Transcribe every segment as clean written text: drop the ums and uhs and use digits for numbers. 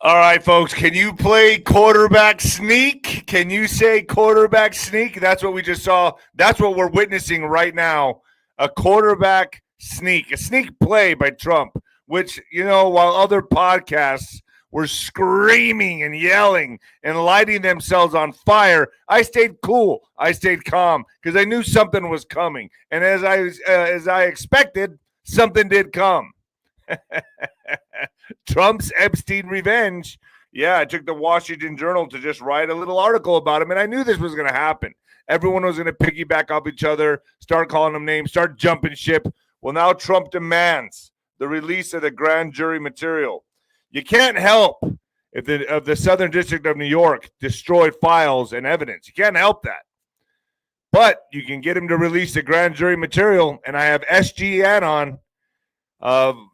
All right, folks. Can you play quarterback sneak? Can you say quarterback sneak? That's what we just saw. That's what we're witnessing right now. A quarterback sneak, a sneak play by Trump, which, while other podcasts were screaming and yelling and lighting themselves on fire, I stayed cool. I stayed calm because I knew something was coming. And as I expected, something did come. Trump's Epstein revenge. Yeah, I took the Washington Journal to just write a little article about him, and I knew this was going to happen. Everyone was going to piggyback off each other, start calling them names, start jumping ship. Well, now Trump demands the release of the grand jury material. You can't help if the Southern District of New York destroyed files and evidence. You can't help that. But you can get him to release the grand jury material, and I have SGN on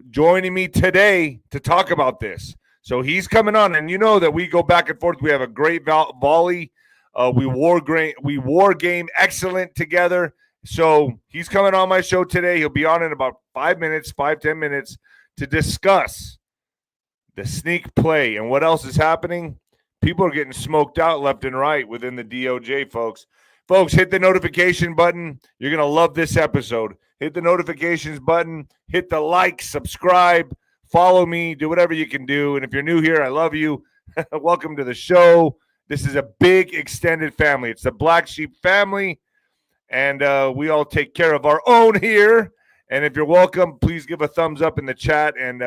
joining me today to talk about this. So he's coming on, and you know that we go back and forth. We have a great volley. We war game excellent together. So he's coming on my show today. He'll be on in about 10 minutes to discuss the sneak play and what else is happening. People are getting smoked out left and right within the DOJ, folks. Folks, hit the notification button. You're going to love this episode. Hit the notifications button, hit the like, subscribe, follow me, do whatever you can do. And if you're new here, I love you. Welcome to the show. This is a big extended family. It's the Black Sheep family, and we all take care of our own here. And if you're welcome, please give a thumbs up in the chat. And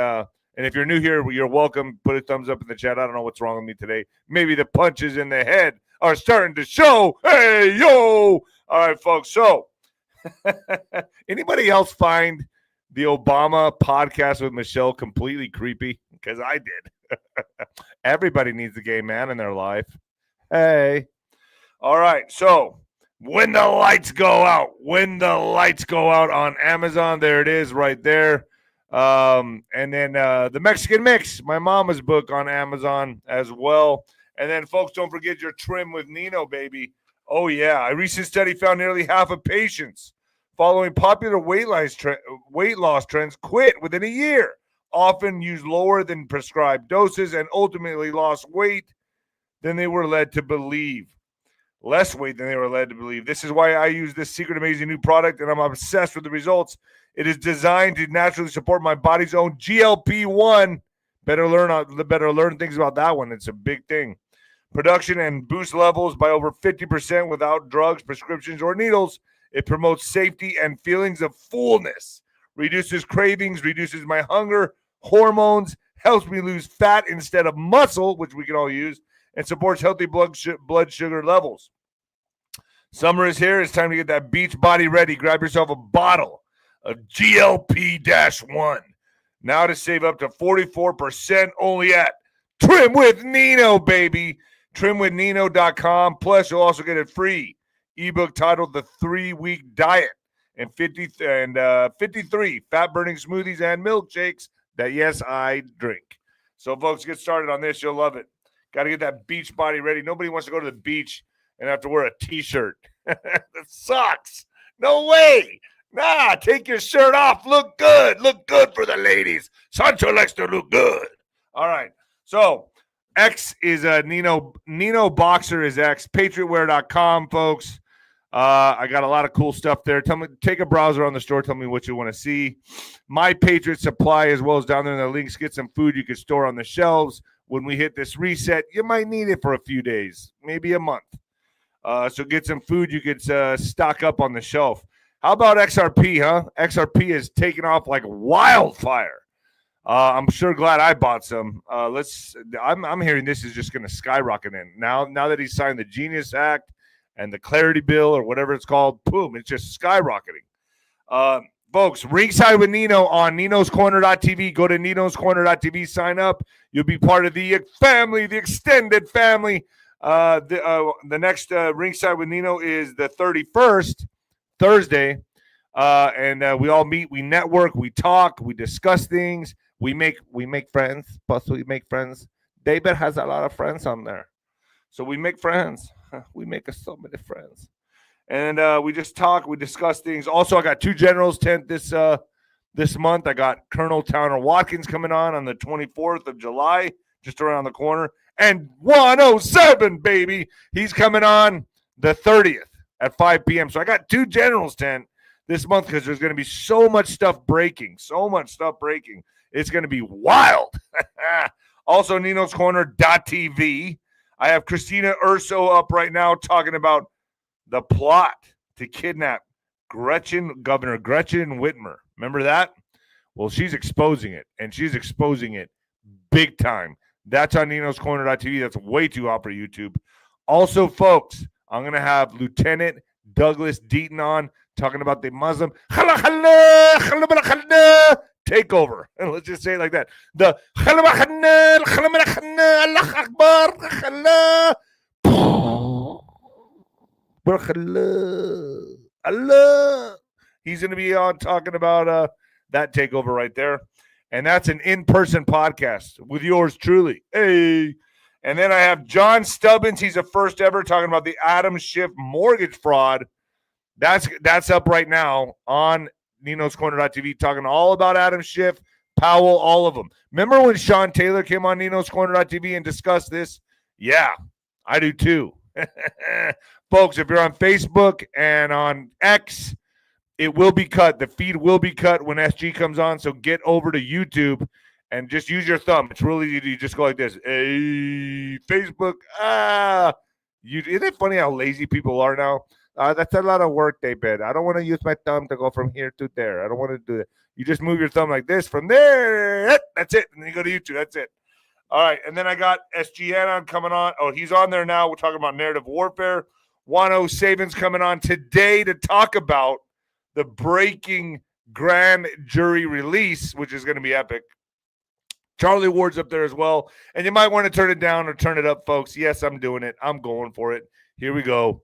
if you're new here, you're welcome. Put a thumbs up in the chat. I don't know what's wrong with me today. Maybe the punches in the head are starting to show. Hey, yo. All right, folks. So anybody else find the Obama podcast with Michelle completely creepy? Because I did. Everybody needs a gay man in their life. Hey. All right. So when the lights go out on Amazon, there it is right there. And then the Mexican Mix, my mama's book on Amazon as well. And then, folks, don't forget your Trim with Nino, baby. Oh, yeah. A recent study found nearly half of patients following popular weight loss trends quit within a year, often used lower than prescribed doses, and ultimately lost weight than they were led to believe. Less weight than they were led to believe. This is why I use this secret amazing new product, and I'm obsessed with the results. It is designed to naturally support my body's own GLP-1. Better learn things about that one. It's a big thing. Production and boost levels by over 50% without drugs, prescriptions, or needles. It promotes safety and feelings of fullness, reduces cravings, reduces my hunger, hormones, helps me lose fat instead of muscle, which we can all use, and supports healthy blood sugar levels. Summer is here. It's time to get that beach body ready. Grab yourself a bottle of GLP-1. Now to save up to 44% only at Trim with Nino, baby. TrimWithNino.com. Plus, you'll also get a free ebook titled The 3-Week Diet and 53 fat-burning smoothies and milkshakes that, yes, I drink. So, folks, get started on this. You'll love it. Got to get that beach body ready. Nobody wants to go to the beach and have to wear a T-shirt. That sucks. No way. Nah, take your shirt off. Look good. Look good for the ladies. Sancho likes to look good. All right. So, X is Nino. Nino Boxer is X. PatriotWear.com, folks. I got a lot of cool stuff there. Take a browser on the store. Tell me what you want to see. My Patriot Supply, as well as down there in the links. Get some food you can store on the shelves. When we hit this reset, you might need it for a few days, maybe a month. So get some food you could stock up on the shelf. How about XRP, huh? XRP is taking off like wildfire. I'm sure glad I bought some. I'm hearing this is just going to skyrocket in. Now that he's signed the Genius Act and the Clarity Bill or whatever it's called, boom, it's just skyrocketing. Folks, Ringside with Nino on ninoscorner.tv. Go to ninoscorner.tv, sign up. You'll be part of the family, the extended family. The next Ringside with Nino is the 31st, Thursday. And we all meet, we network, we talk, we discuss things. We make friends. Plus, we make friends. David has a lot of friends on there. So we make friends. We make so many friends. And we just talk. We discuss things. Also, I got 2 generals tent this month. I got Colonel Towner Watkins coming on the 24th of July. just around the corner. And 107, baby. He's coming on the 30th at 5 p.m. So I got 2 generals tent this month because there's going to be so much stuff breaking. It's going to be wild. Also, ninoscorner.tv. I have Christina Urso up right now talking about the plot to kidnap Governor Gretchen Whitmer. Remember that? Well, she's exposing it, and she's exposing it big time. That's on ninoscorner.tv. That's way too hot for YouTube. Also, folks, I'm going to have Lieutenant Douglas Deaton on talking about the Muslim takeover. And let's just say it like that. The Allah. He's going to be on talking about that takeover right there. And that's an in-person podcast with yours truly. Hey. And then I have John Stubbins. He's a first ever talking about the Adam Schiff mortgage fraud. That's up right now on ninoscorner.tv, talking all about Adam Schiff, Powell, all of them. Remember when Sean Taylor came on ninoscorner.tv and discussed this? Yeah, I do too. Folks, if you're on Facebook and on X, it will be cut. The feed will be cut when SG comes on, so get over to YouTube and just use your thumb. It's really easy. You just go like this. Hey, Facebook. Isn't it funny how lazy people are now? That's a lot of work, David. I don't want to use my thumb to go from here to there. I don't want to do that. You just move your thumb like this from there. That's it. And then you go to YouTube. That's it. All right. And then I got SGN on coming on. Oh, he's on there now. We're talking about narrative warfare. Wano Saban's coming on today to talk about the breaking grand jury release, which is going to be epic. Charlie Ward's up there as well. And you might want to turn it down or turn it up, folks. Yes, I'm doing it. I'm going for it. Here we go.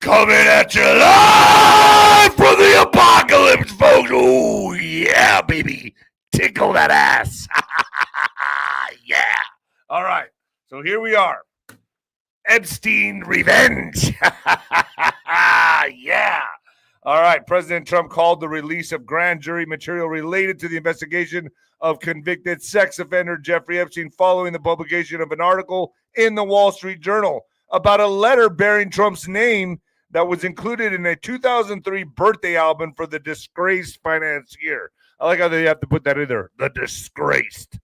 Coming at you live from the apocalypse, folks. Oh, yeah, baby. Tickle that ass. Yeah. All right. So here we are. Epstein revenge. Yeah. All right. President Trump called the release of grand jury material related to the investigation of convicted sex offender Jeffrey Epstein following the publication of an article in the Wall Street Journal about a letter bearing Trump's name that was included in a 2003 birthday album for the disgraced financier. I like how they have to put that in there. The disgraced.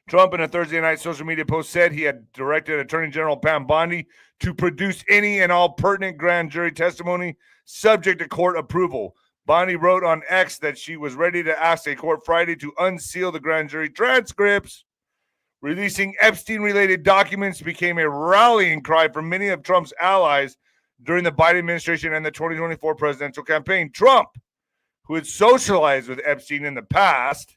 Trump, in a Thursday night social media post, said he had directed Attorney General Pam Bondi to produce any and all pertinent grand jury testimony subject to court approval. Bondi wrote on X that she was ready to ask a court Friday to unseal the grand jury transcripts. Releasing Epstein-related documents became a rallying cry for many of Trump's allies during the Biden administration and the 2024 presidential campaign. Trump, who had socialized with Epstein in the past,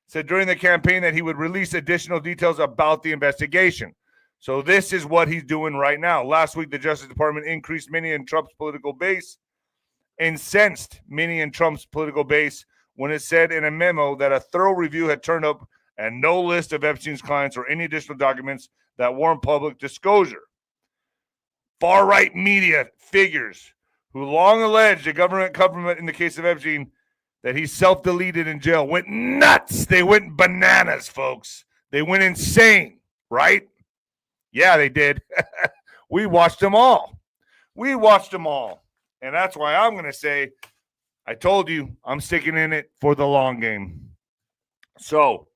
said during the campaign that he would release additional details about the investigation. So this is what he's doing right now. Last week, the Justice Department increased many in Trump's political base, incensed many in Trump's political base when it said in a memo that a thorough review had turned up and no list of Epstein's clients or any additional documents that warrant public disclosure. Far-right media figures who long alleged the government in the case of Epstein that he self-deleted in jail went nuts. They went bananas, folks. They went insane, right? Yeah, they did. We watched them all. And that's why I'm going to say, I told you, I'm sticking in it for the long game. So,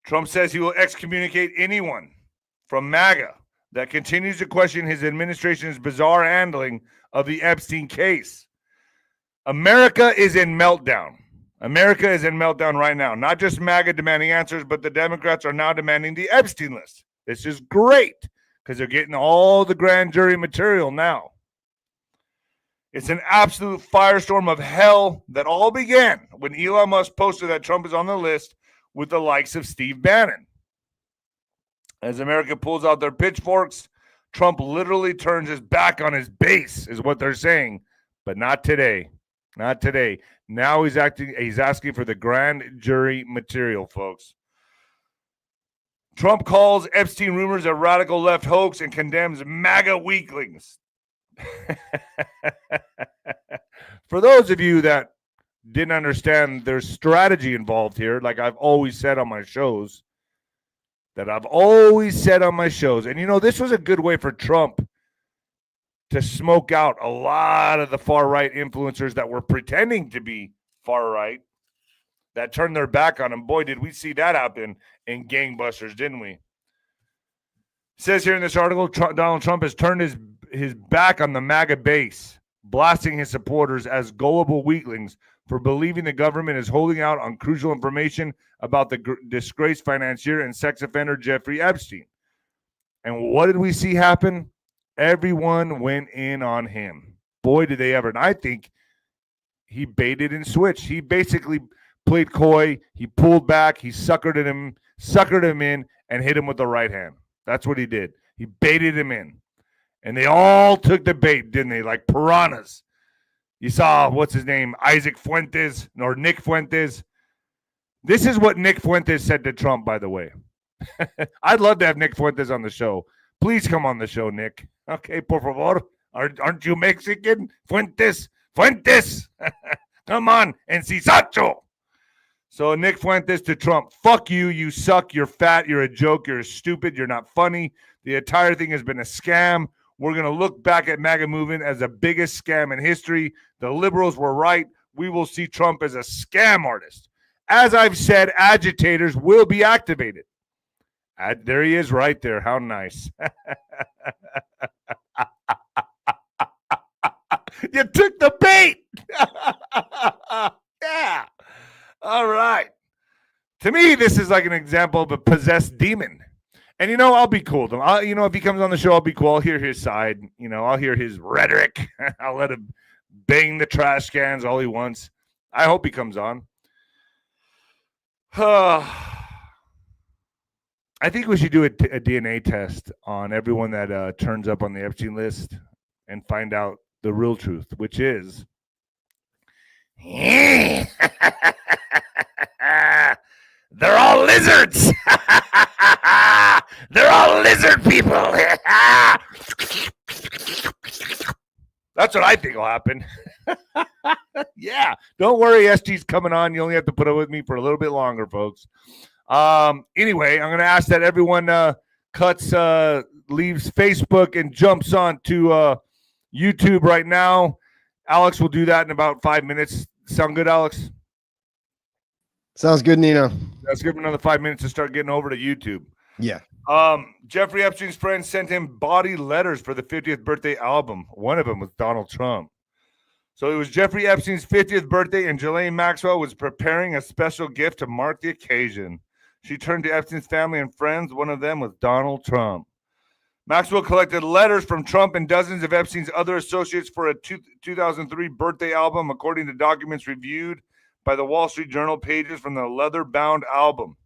Trump says he will excommunicate anyone from MAGA that continues to question his administration's bizarre handling of the Epstein case. America is in meltdown. America is in meltdown right now. Not just MAGA demanding answers, but the Democrats are now demanding the Epstein list. This is great because they're getting all the grand jury material now. It's an absolute firestorm of hell that all began when Elon Musk posted that Trump is on the list with the likes of Steve Bannon. As America pulls out their pitchforks, Trump literally turns his back on his base, is what they're saying. But not today. Not today. Now he's asking for the grand jury material, folks. Trump calls Epstein rumors a radical left hoax and condemns MAGA weaklings. For those of you that didn't understand there's strategy involved here, like I've always said on my shows. And this was a good way for Trump to smoke out a lot of the far-right influencers that were pretending to be far-right, that turned their back on him. Boy, did we see that happen in gangbusters, didn't we? It says here in this article, Donald Trump has turned his back on the MAGA base, blasting his supporters as gullible weaklings for believing the government is holding out on crucial information about the disgraced financier and sex offender Jeffrey Epstein. And what did we see happen? Everyone went in on him. Boy, did they ever. And I think he baited and switched. He basically played coy. He pulled back. He suckered him in, and hit him with the right hand. That's what he did. He baited him in. And they all took the bait, didn't they? Like piranhas. You saw, what's his name? Nick Fuentes. This is what Nick Fuentes said to Trump, by the way. I'd love to have Nick Fuentes on the show. Please come on the show, Nick. Okay, por favor. Aren't you Mexican? Fuentes. Come on. And Cisacho. So Nick Fuentes to Trump. Fuck you. You suck. You're fat. You're a joke. You're stupid. You're not funny. The entire thing has been a scam. We're going to look back at MAGA movement as the biggest scam in history. The liberals were right. We will see Trump as a scam artist. As I've said, agitators will be activated. There he is right there. How nice. You took the bait. Yeah. All right. To me, this is like an example of a possessed demon. And, I'll be cool. If he comes on the show, I'll be cool. I'll hear his side. I'll hear his rhetoric. I'll let him bang the trash cans all he wants. I hope he comes on. I think we should do a DNA test on everyone that turns up on the Epstein list and find out the real truth, which is they're all lizards. They're all lizard people. That's what I think will happen. Yeah. Don't worry, SG's coming on. You only have to put up with me for a little bit longer, folks. Anyway, I'm going to ask that everyone leaves Facebook and jumps on to YouTube right now. Alex will do that in about 5 minutes. Sound good, Alex? Sounds good, Nino. Let's give him another 5 minutes to start getting over to YouTube. Yeah. Jeffrey Epstein's friends sent him body letters for the 50th birthday album. One of them was Donald Trump. So it was Jeffrey Epstein's 50th birthday, and Ghislaine Maxwell was preparing a special gift to mark the occasion. She turned to Epstein's family and friends. One of them was Donald Trump. Maxwell collected letters from Trump and dozens of Epstein's other associates for a 2003 birthday album, according to documents reviewed by the Wall Street Journal. Pages from the leather-bound album.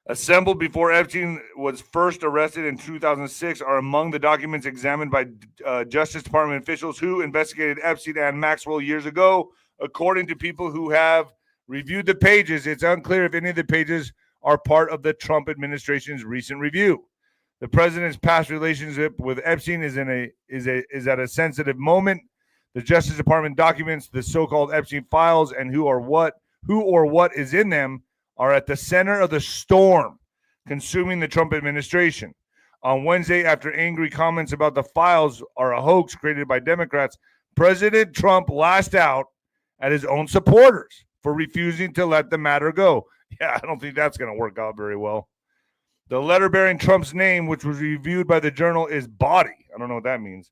Assembled before Epstein was first arrested in 2006 are among the documents examined by Justice Department officials who investigated Epstein and Maxwell years ago. According to people who have reviewed the pages, it's unclear if any of the pages are part of the Trump administration's recent review. The president's past relationship with Epstein is at a sensitive moment. The Justice Department documents, the so-called Epstein files, and who or what is in them are at the center of the storm consuming the Trump administration. On Wednesday, after angry comments about the files are a hoax created by Democrats, President Trump lashed out at his own supporters for refusing to let the matter go. Yeah, I don't think that's going to work out very well. The letter bearing Trump's name, which was reviewed by the Journal, is body. I don't know what that means.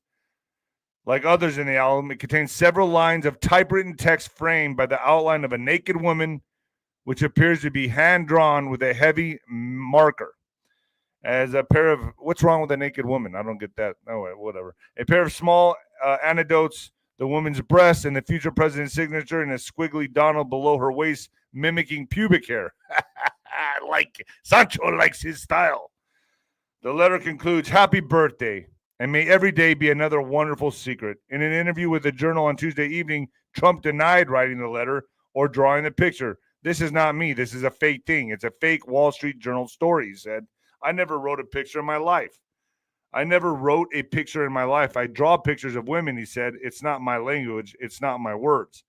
Like others in the album, it contains several lines of typewritten text framed by the outline of a naked woman, which appears to be hand-drawn with a heavy marker. As a pair of, what's wrong with a naked woman? I don't get that. Oh, whatever. A pair of small anecdotes, the woman's breast, and the future president's signature in a squiggly Donald below her waist, mimicking pubic hair. Like Sancho likes his style. The letter concludes, "Happy birthday, and may every day be another wonderful secret." In an interview with the Journal on Tuesday evening, Trump denied writing the letter or drawing the picture. "This is not me. This is a fake thing. It's a fake Wall Street Journal story," he said. "I never wrote a picture in my life. I never wrote a picture in my life. I draw pictures of women, he said. It's not my language. It's not my words.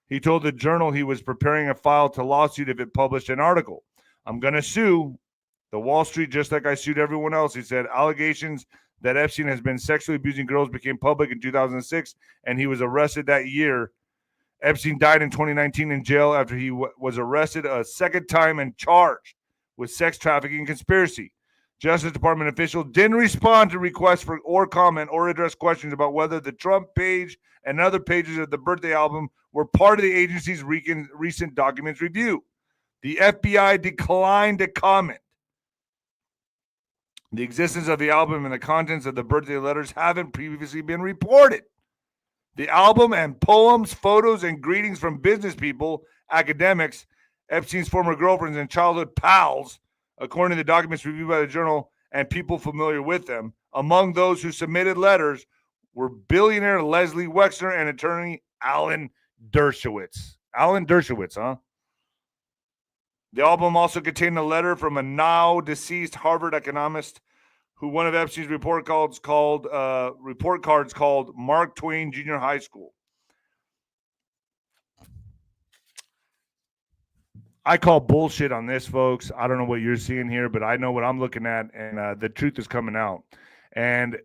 He told the Journal he was preparing a file to lawsuit if it published an article. I'm going to sue the Wall Street just like I sued everyone else. He said allegations that Epstein has been sexually abusing girls became public in 2006, and he was arrested that year. Epstein died in 2019 in jail after he was arrested a second time and charged with sex trafficking and conspiracy. Justice Department officials didn't respond to requests for or comment or address questions about whether the Trump page and other pages of the birthday album were part of the agency's recent documents review. The FBI declined to comment. The existence of the album and the contents of the birthday letters haven't previously been reported. The album and poems, photos, and greetings from business people, academics, Epstein's former girlfriends, and childhood pals, according to the documents reviewed by the Journal and people familiar with them. Among those who submitted letters were billionaire Leslie Wexner and attorney Alan Dershowitz. Alan Dershowitz, huh? The album also contained a letter from a now deceased Harvard economist who one of Epstein's report cards called Mark Twain Junior High School. I call bullshit on this, folks. I don't know what you're seeing here, but I know what I'm looking at, and the truth is coming out. And,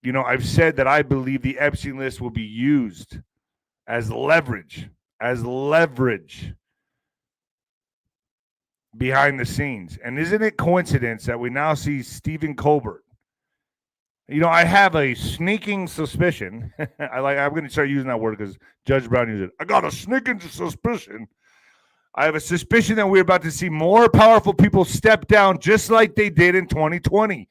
you know, I've said that I believe the Epstein list will be used as leverage behind the scenes. And isn't it coincidence that we now see Stephen Colbert? You know, I have a sneaking suspicion. I'm going to start using that word because Judge Brown used it. I got a sneaking suspicion. I have a suspicion that we're about to see more powerful people step down just like they did in 2020.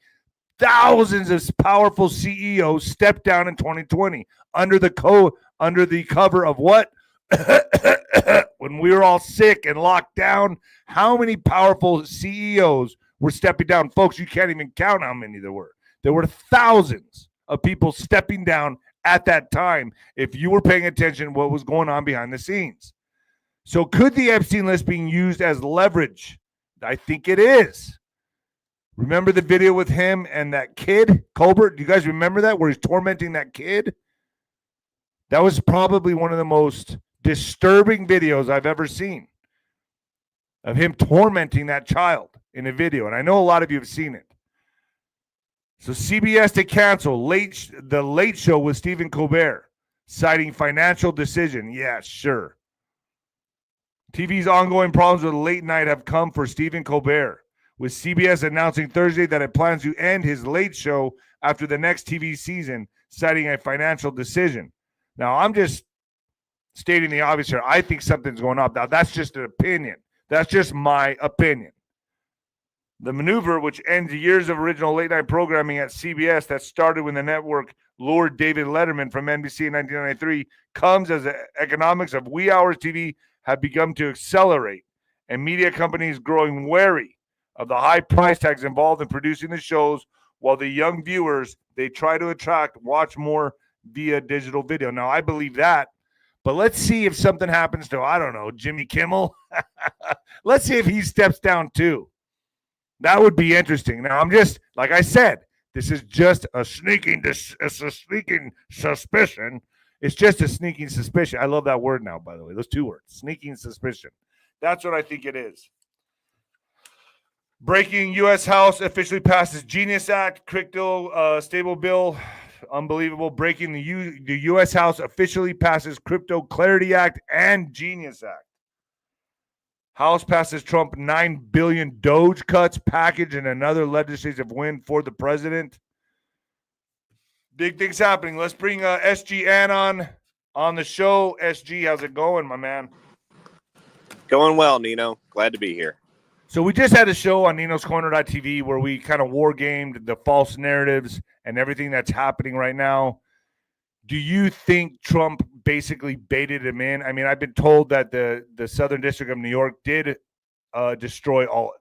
Thousands of powerful CEOs stepped down in 2020 under the cover of what? When we were all sick and locked down, how many powerful CEOs were stepping down? Folks, you can't even count how many there were. There were thousands of people stepping down at that time if you were paying attention to what was going on behind the scenes. So could the Epstein list being used as leverage? I think it is. Remember the video with him and that kid, Colbert? Do you guys remember that, where he's tormenting that kid? That was probably one of the most disturbing videos I've ever seen of him tormenting that child in a video. And I know a lot of you have seen it. So CBS to cancel the Late Show with Stephen Colbert, citing financial decision. Yeah, sure. TV's ongoing problems with late night have come for Stephen Colbert, with CBS announcing Thursday that it plans to end his Late Show after the next TV season, citing a financial decision. Now, I'm just stating the obvious here. I think something's going on. Now, that's just an opinion. That's just my opinion. The maneuver, which ends years of original late-night programming at CBS that started when the network lured David Letterman from NBC in 1993, comes as the economics of wee hours TV have begun to accelerate, and media companies growing wary of the high price tags involved in producing the shows, while the young viewers they try to attract watch more via digital video. Now, I believe that, but let's see if something happens to, I don't know, Jimmy Kimmel. Let's see if he steps down too. That would be interesting. Now, I'm just, like I said, this is just a sneaking suspicion. It's just a sneaking suspicion. I love that word now, by the way. Those two words, sneaking suspicion. That's what I think it is. Breaking, U.S. House officially passes Genius Act, crypto stable bill. Unbelievable. Breaking, the U.S. House officially passes Crypto Clarity Act and Genius Act. House passes Trump $9 billion Doge cuts package and another legislative win for the president. Big things happening. Let's bring SG Ann on the show. SG, how's it going, my man? Going well, Nino. Glad to be here. So we just had a show on Nino's Corner.tv where we kind of war gamed the false narratives and everything that's happening right now. Do you think Trump basically baited him in? I mean, I've been told that the Southern District of New York did destroy all,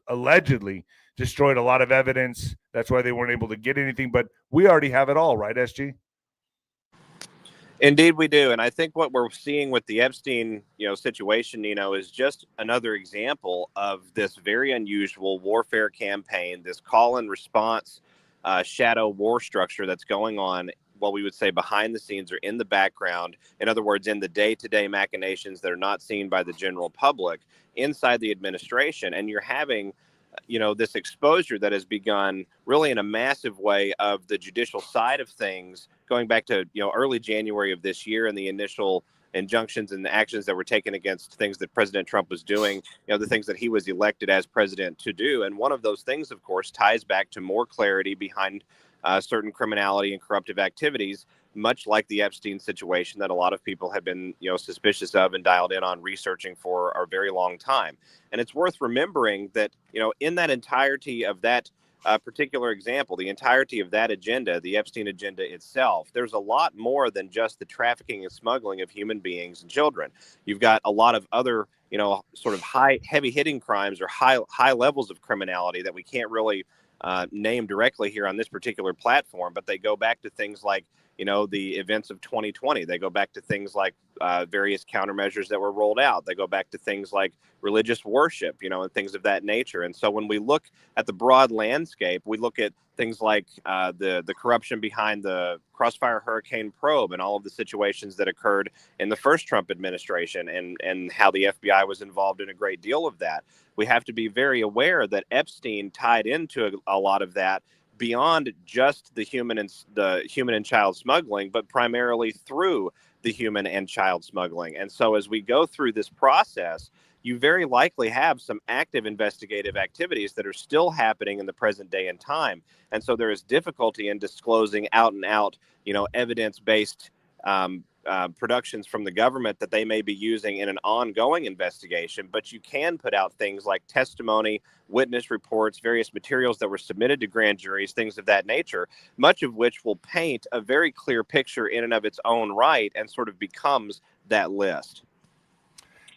allegedly destroyed a lot of evidence. That's why they weren't able to get anything. But we already have it all, right, SG? Indeed, we do. And I think what we're seeing with the Epstein, situation, is just another example of this very unusual warfare campaign, this call and response shadow war structure that's going on, what we would say behind the scenes or in the background. In other words, in the day-to-day machinations that are not seen by the general public inside the administration. And you're having this exposure that has begun really in a massive way of the judicial side of things, going back to early January of this year and the initial injunctions and the actions that were taken against things that President Trump was doing, the things that he was elected as president to do. And one of those things, of course, ties back to more clarity behind certain criminality and corruptive activities, much like the Epstein situation that a lot of people have been, suspicious of and dialed in on researching for a very long time. And it's worth remembering that, in that entirety of that particular example, the entirety of that agenda, the Epstein agenda itself, there's a lot more than just the trafficking and smuggling of human beings and children. You've got a lot of other, sort of heavy hitting crimes or high levels of criminality that we can't really name directly here on this particular platform, but they go back to things like, the events of 2020. They go back to things like various countermeasures that were rolled out. They go back to things like religious worship, and things of that nature. And so when we look at the broad landscape, we look at things like the corruption behind the Crossfire Hurricane probe and all of the situations that occurred in the first Trump administration and how the FBI was involved in a great deal of that. We have to be very aware that Epstein tied into a lot of that beyond just the human and child smuggling, but primarily through the human and child smuggling. And so as we go through this process, you very likely have some active investigative activities that are still happening in the present day and time. And so there is difficulty in disclosing out and out, evidence-based productions from the government that they may be using in an ongoing investigation, but you can put out things like testimony, witness reports, various materials that were submitted to grand juries, things of that nature, much of which will paint a very clear picture in and of its own right and sort of becomes that list.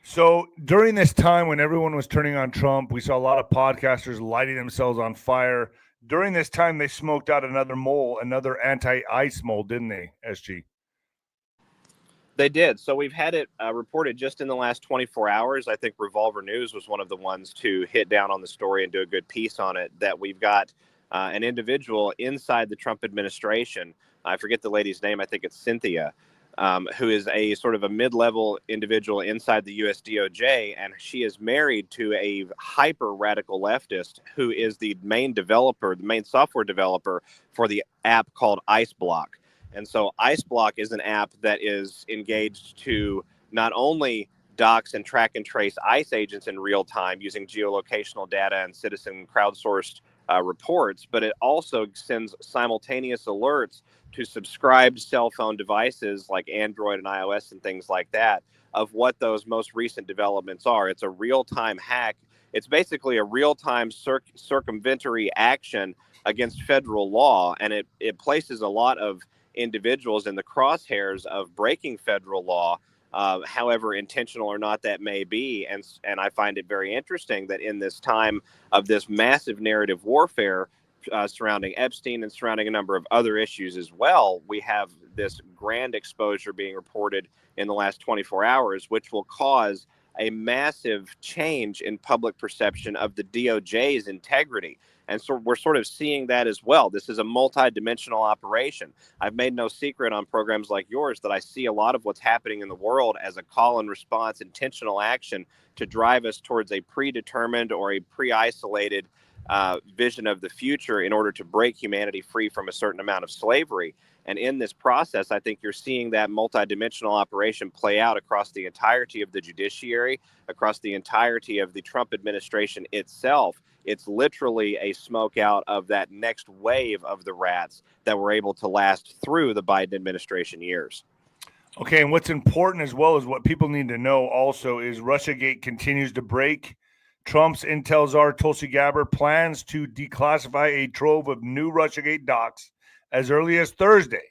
So during this time when everyone was turning on Trump, we saw a lot of podcasters lighting themselves on fire. During this time, they smoked out another anti-ice mole, didn't they, SG? They did. So we've had it reported just in the last 24 hours. I think Revolver News was one of the ones to hit down on the story and do a good piece on it, that we've got an individual inside the Trump administration. I forget the lady's name. I think it's Cynthia, who is a sort of a mid-level individual inside the US DOJ. And she is married to a hyper-radical leftist who is the main software developer for the app called IceBlock. And so IceBlock is an app that is engaged to not only dox and track and trace ICE agents in real time using geolocational data and citizen crowdsourced reports, but it also sends simultaneous alerts to subscribed cell phone devices like Android and iOS and things like that of what those most recent developments are. It's a real-time hack. It's basically a real-time circumventory action against federal law, and it places a lot of individuals in the crosshairs of breaking federal law, however intentional or not that may be. And I find it very interesting that in this time of this massive narrative warfare surrounding Epstein and surrounding a number of other issues as well, we have this grand exposure being reported in the last 24 hours, which will cause a massive change in public perception of the DOJ's integrity. And so we're sort of seeing that as well. This is a multi-dimensional operation. I've made no secret on programs like yours that I see a lot of what's happening in the world as a call and response, intentional action to drive us towards a predetermined or a pre-isolated vision of the future in order to break humanity free from a certain amount of slavery. And in this process, I think you're seeing that multidimensional operation play out across the entirety of the judiciary, across the entirety of the Trump administration itself. It's literally a smoke out of that next wave of the rats that were able to last through the Biden administration years. Okay, and what's important as well as what people need to know also is Russiagate continues to break. Trump's intel czar Tulsi Gabbard plans to declassify a trove of new Russiagate docs as early as Thursday,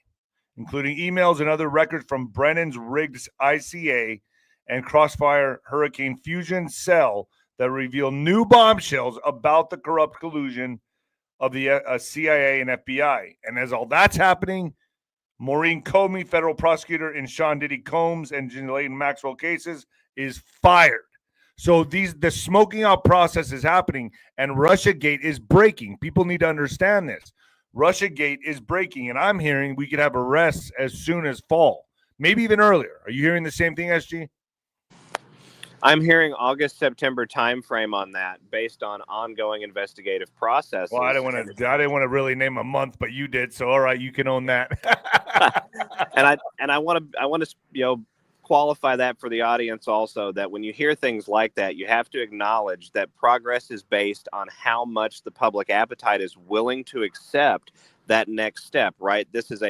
including emails and other records from Brennan's rigged ICA and Crossfire Hurricane Fusion cell that reveal new bombshells about the corrupt collusion of the CIA and FBI. And as all that's happening, Maureen Comey, federal prosecutor in Sean Diddy Combs and Ghislaine Maxwell cases, is fired. So the smoking out process is happening, and Russiagate is breaking. People need to understand this. Russiagate is breaking, and I'm hearing we could have arrests as soon as fall, maybe even earlier. Are you hearing the same thing, SG? I'm hearing August, September timeframe on that, based on ongoing investigative processes. Well, I didn't want to really name a month, but you did, so all right, you can own that. and I want to qualify that for the audience also, that when you hear things like that, you have to acknowledge that progress is based on how much the public appetite is willing to accept that next step, right? This is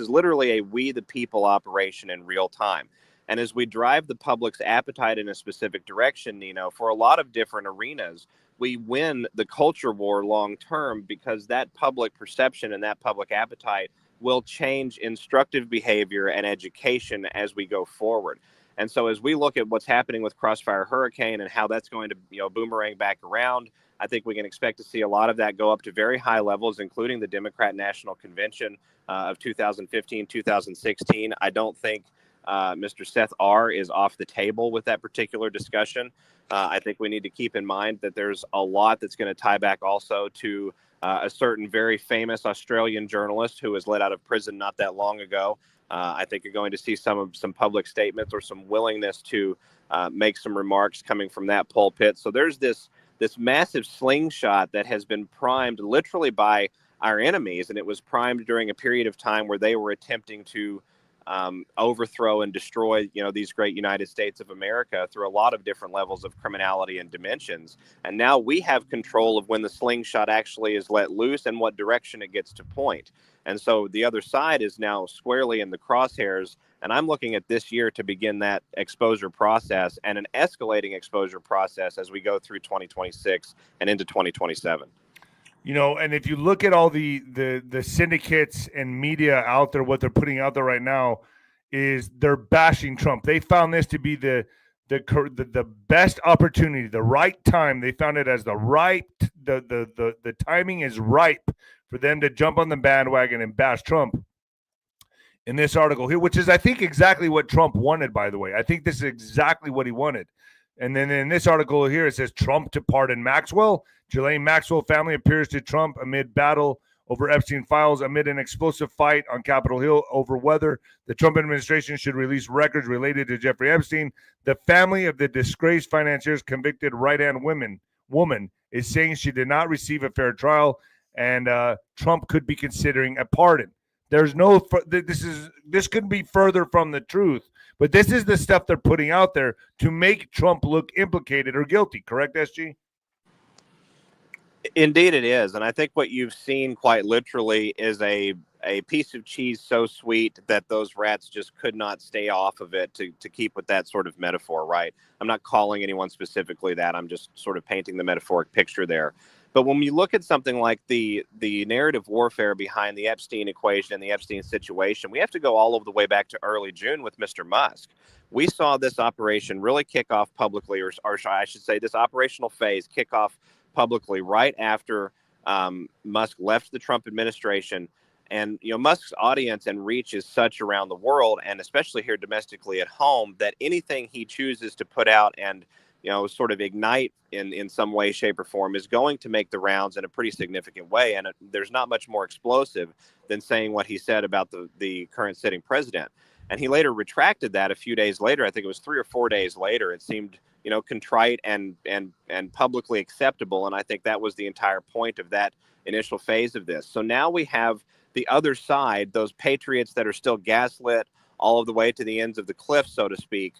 literally a we the people operation in real time. And as we drive the public's appetite in a specific direction, Nino, for a lot of different arenas, we win the culture war long term, because that public perception and that public appetite will change instructive behavior and education as we go forward. And so as we look at what's happening with Crossfire Hurricane and how that's going to boomerang back around, I think we can expect to see a lot of that go up to very high levels, including the Democrat National Convention of 2015, 2016. I don't think Mr. Seth R. is off the table with that particular discussion. I think we need to keep in mind that there's a lot that's going to tie back also to a certain very famous Australian journalist who was let out of prison not that long ago. I think you're going to see some public statements or some willingness to make some remarks coming from that pulpit. So there's this massive slingshot that has been primed literally by our enemies, and it was primed during a period of time where they were attempting to overthrow and destroy, these great United States of America through a lot of different levels of criminality and dimensions. And now we have control of when the slingshot actually is let loose and what direction it gets to point. And so the other side is now squarely in the crosshairs. And I'm looking at this year to begin that exposure process, and an escalating exposure process as we go through 2026 and into 2027. And if you look at all the syndicates and media out there, what they're putting out there right now is they're bashing Trump. They found this to be the best opportunity, the right time. They found it as the timing is ripe for them to jump on the bandwagon and bash Trump. In this article here, which is, I think, exactly what Trump wanted, by the way. I think this is exactly what he wanted. And then in this article here, it says Trump to pardon Maxwell. Ghislaine Maxwell family appears to Trump amid battle over Epstein files, amid an explosive fight on Capitol Hill over whether the Trump administration should release records related to Jeffrey Epstein. The family of the disgraced financier's convicted right-hand woman is saying she did not receive a fair trial, and Trump could be considering a pardon. There's this couldn't be further from the truth, but this is the stuff they're putting out there to make Trump look implicated or guilty. Correct, SG? Indeed it is. And I think what you've seen quite literally is a piece of cheese so sweet that those rats just could not stay off of it, to keep with that sort of metaphor, right? I'm not calling anyone specifically that. I'm just sort of painting the metaphoric picture there. But when you look at something like the narrative warfare behind the Epstein equation and the Epstein situation, we have to go all of the way back to early June with Mr. Musk. We saw this operation really kick off publicly, or I should say this operational phase kick off publicly right after Musk left the Trump administration. And, Musk's audience and reach is such around the world, and especially here domestically at home, that anything he chooses to put out and, sort of ignite in some way, shape, or form is going to make the rounds in a pretty significant way. And there's not much more explosive than saying what he said about the current sitting president. And he later retracted that a few days later. I think it was 3 or 4 days later. It seemed, contrite and publicly acceptable. And I think that was the entire point of that initial phase of this. So now we have the other side, those patriots that are still gaslit all of the way to the ends of the cliff, so to speak,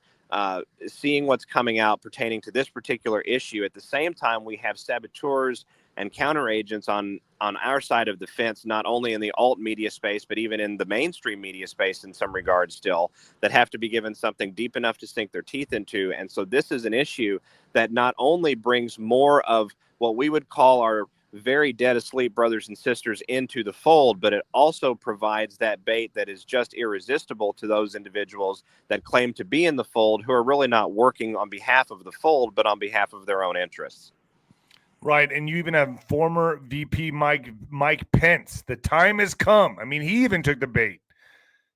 seeing what's coming out pertaining to this particular issue. At the same time, we have saboteurs and counteragents on our side of the fence, not only in the alt media space, but even in the mainstream media space in some regards still, that have to be given something deep enough to sink their teeth into. And so this is an issue that not only brings more of what we would call our very dead asleep brothers and sisters into the fold, but it also provides that bait that is just irresistible to those individuals that claim to be in the fold, who are really not working on behalf of the fold, but on behalf of their own interests. Right, and you even have former VP Mike Pence. The time has come. I mean, he even took the bait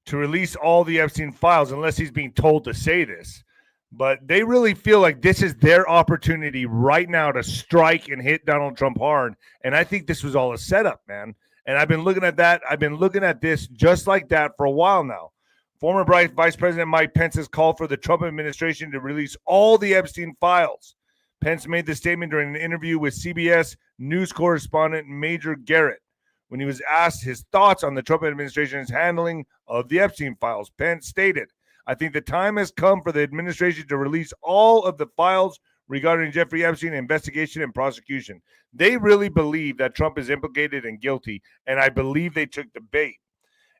to release all the Epstein files, unless he's being told to say this. But they really feel like this is their opportunity right now to strike and hit Donald Trump hard. And I think this was all a setup, man. And I've been looking at that. I've been looking at this just like that for a while now. Former Vice President Mike Pence has called for the Trump administration to release all the Epstein files. Pence made the statement during an interview with CBS News correspondent Major Garrett. When he was asked his thoughts on the Trump administration's handling of the Epstein files, Pence stated, "I think the time has come for the administration to release all of the files regarding Jeffrey Epstein investigation and prosecution. They really believe that Trump is implicated and guilty, and I believe they took the bait."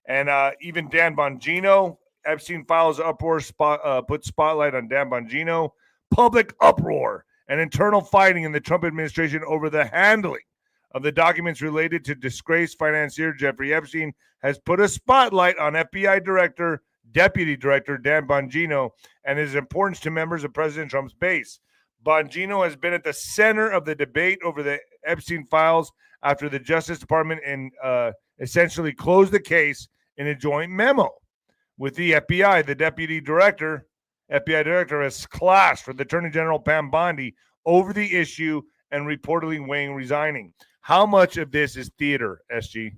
And even Dan Bongino, Epstein files uproar put spotlight on Dan Bongino. Public uproar and internal fighting in the Trump administration over the handling of the documents related to disgraced financier Jeffrey Epstein has put a spotlight on FBI Deputy Director Dan Bongino and his importance to members of President Trump's base. Bongino has been at the center of the debate over the Epstein files after the Justice Department essentially closed the case in a joint memo with the FBI. The FBI director has clashed with Attorney General Pam Bondi over the issue and reportedly weighing resigning. How much of this is theater, SG?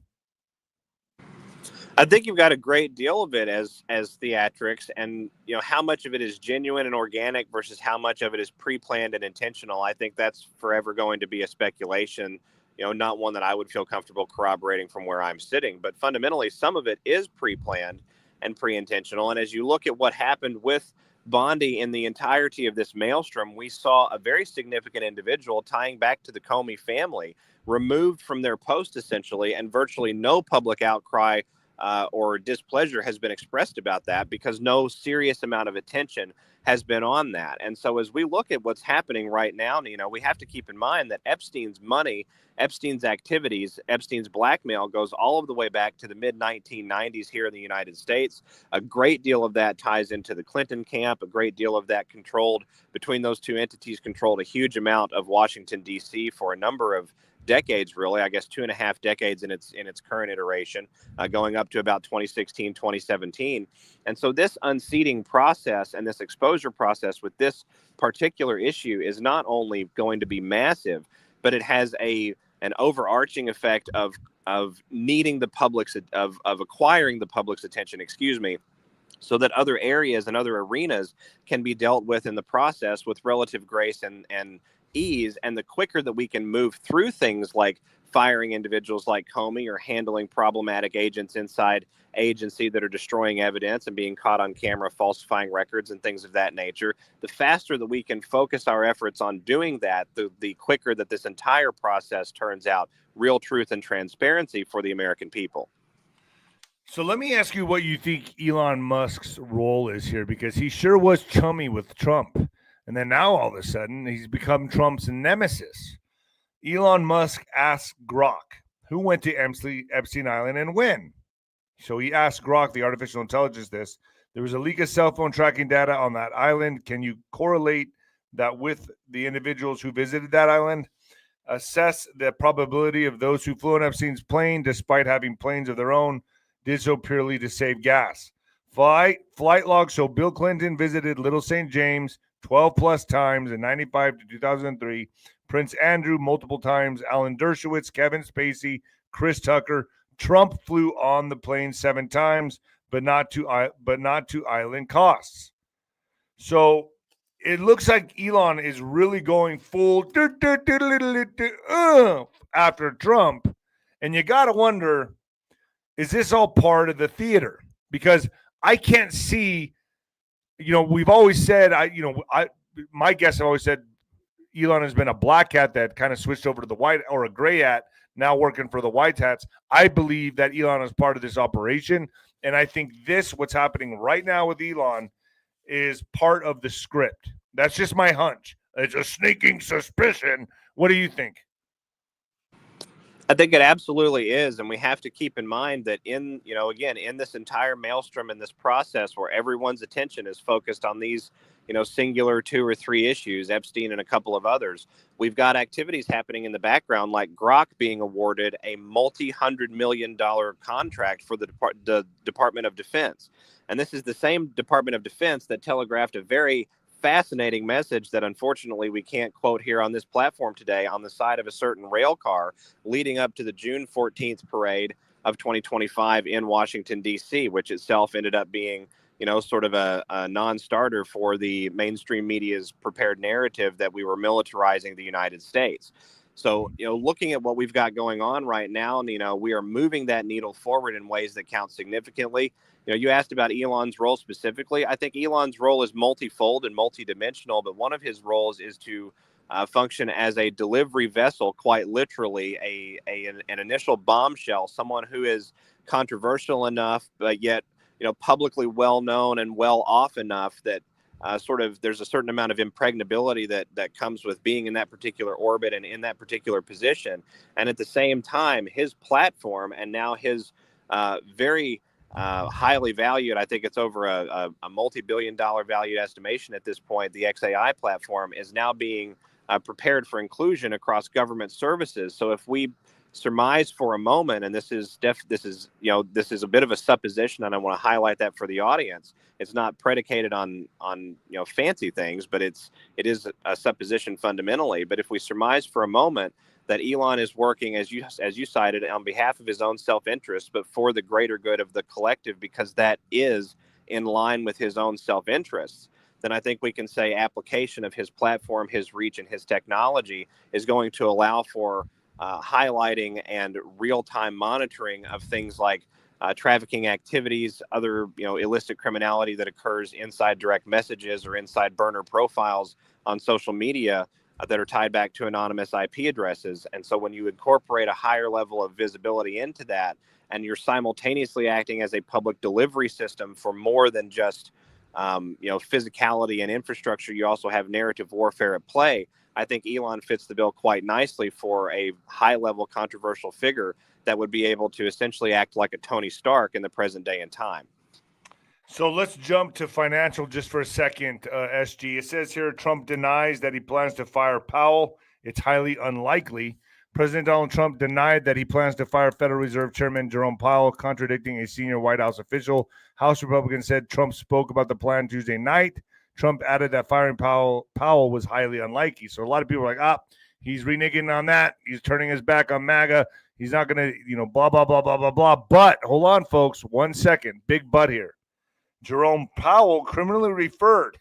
I think you've got a great deal of it as theatrics, and how much of it is genuine and organic versus how much of it is pre-planned and intentional. I think that's forever going to be a speculation, not one that I would feel comfortable corroborating from where I'm sitting. But fundamentally, some of it is pre-planned and pre-intentional. And as you look at what happened with Bondi in the entirety of this maelstrom, we saw a very significant individual tying back to the Comey family removed from their post essentially, and virtually no public outcry or displeasure has been expressed about that because no serious amount of attention has been on that. And so as we look at what's happening right now, we have to keep in mind that Epstein's money, Epstein's activities, Epstein's blackmail goes all of the way back to the mid-1990s here in the United States. A great deal of that ties into the Clinton camp. A great deal of that between those two entities, controlled a huge amount of Washington, D.C. for a number of decades, really. I guess 2.5 decades in its current iteration, going up to about 2016, 2017. And so this unseating process and this exposure process with this particular issue is not only going to be massive, but it has an overarching effect of needing the public's of acquiring the public's attention, so that other areas and other arenas can be dealt with in the process with relative grace and ease. And the quicker that we can move through things like firing individuals like Comey or handling problematic agents inside agency that are destroying evidence and being caught on camera falsifying records and things of that nature, the faster that we can focus our efforts on doing that, the quicker that this entire process turns out real truth and transparency for the American people. So let me ask you what you think Elon Musk's role is here, because he sure was chummy with Trump. And then now all of a sudden he's become Trump's nemesis. Elon Musk asked Grok who went to Epstein Island and when. So he asked Grok, the artificial intelligence, this. There was a leak of cell phone tracking data on that island. Can you correlate that with the individuals who visited that island? Assess the probability of those who flew on Epstein's plane, despite having planes of their own, did so purely to save gas. Flight logs show Bill Clinton visited Little St. James 12 plus times in 95 to 2003. Prince Andrew multiple times. Alan Dershowitz, Kevin Spacey, Chris Tucker. Trump flew on the plane 7 times, but not to island costs. So it looks like Elon is really going full after Trump, and you got to wonder, is this all part of the theater? Because I can't see, we've always said, my guests have always said Elon has been a black hat that kind of switched over to the white, or a gray hat, now working for the white hats. I believe that Elon is part of this operation. And I think what's happening right now with Elon is part of the script. That's just my hunch. It's a sneaking suspicion. What do you think? I think it absolutely is. And we have to keep in mind that in this entire maelstrom, in this process where everyone's attention is focused on these, singular 2 or 3 issues, Epstein and a couple of others, we've got activities happening in the background, like Grok being awarded a multi-$100 million contract for the Department of Defense. And this is the same Department of Defense that telegraphed a very fascinating message that unfortunately we can't quote here on this platform today on the side of a certain rail car leading up to the June 14th parade of 2025 in Washington, D.C., which itself ended up being, sort of a non-starter for the mainstream media's prepared narrative that we were militarizing the United States. So, looking at what we've got going on right now, and, we are moving that needle forward in ways that count significantly. You asked about Elon's role specifically. I think Elon's role is multifold and multidimensional, but one of his roles is to function as a delivery vessel, quite literally, an initial bombshell, someone who is controversial enough, but yet, publicly well known and well off enough that there's a certain amount of impregnability that comes with being in that particular orbit and in that particular position. And at the same time, his platform and now his very highly valued, I think it's over a multi-billion-dollar valued estimation at this point, the XAI platform is now being prepared for inclusion across government services. So if we surmise for a moment, and this is a bit of a supposition, and I want to highlight that for the audience. It's not predicated on fancy things, but it is a supposition fundamentally. But if we surmise for a moment that Elon is working, as you cited, on behalf of his own self-interest, but for the greater good of the collective, because that is in line with his own self-interests, then I think we can say application of his platform, his reach, and his technology is going to allow for highlighting and real-time monitoring of things like trafficking activities, other illicit criminality that occurs inside direct messages or inside burner profiles on social media that are tied back to anonymous IP addresses. And so when you incorporate a higher level of visibility into that, and you're simultaneously acting as a public delivery system for more than just physicality and infrastructure, you also have narrative warfare at play. I think Elon fits the bill quite nicely for a high-level controversial figure that would be able to essentially act like a Tony Stark in the present day and time. So let's jump to financial just for a second, SG. It says here Trump denies that he plans to fire Powell. It's highly unlikely. President Donald Trump denied that he plans to fire Federal Reserve Chairman Jerome Powell, contradicting a senior White House official. House Republicans said Trump spoke about the plan Tuesday night. Trump added that firing Powell was highly unlikely. So a lot of people are like, he's reneging on that. He's turning his back on MAGA. He's not going to, blah, blah, blah, blah, blah, blah. But hold on, folks. 1 second. Big but here. Jerome Powell criminally referred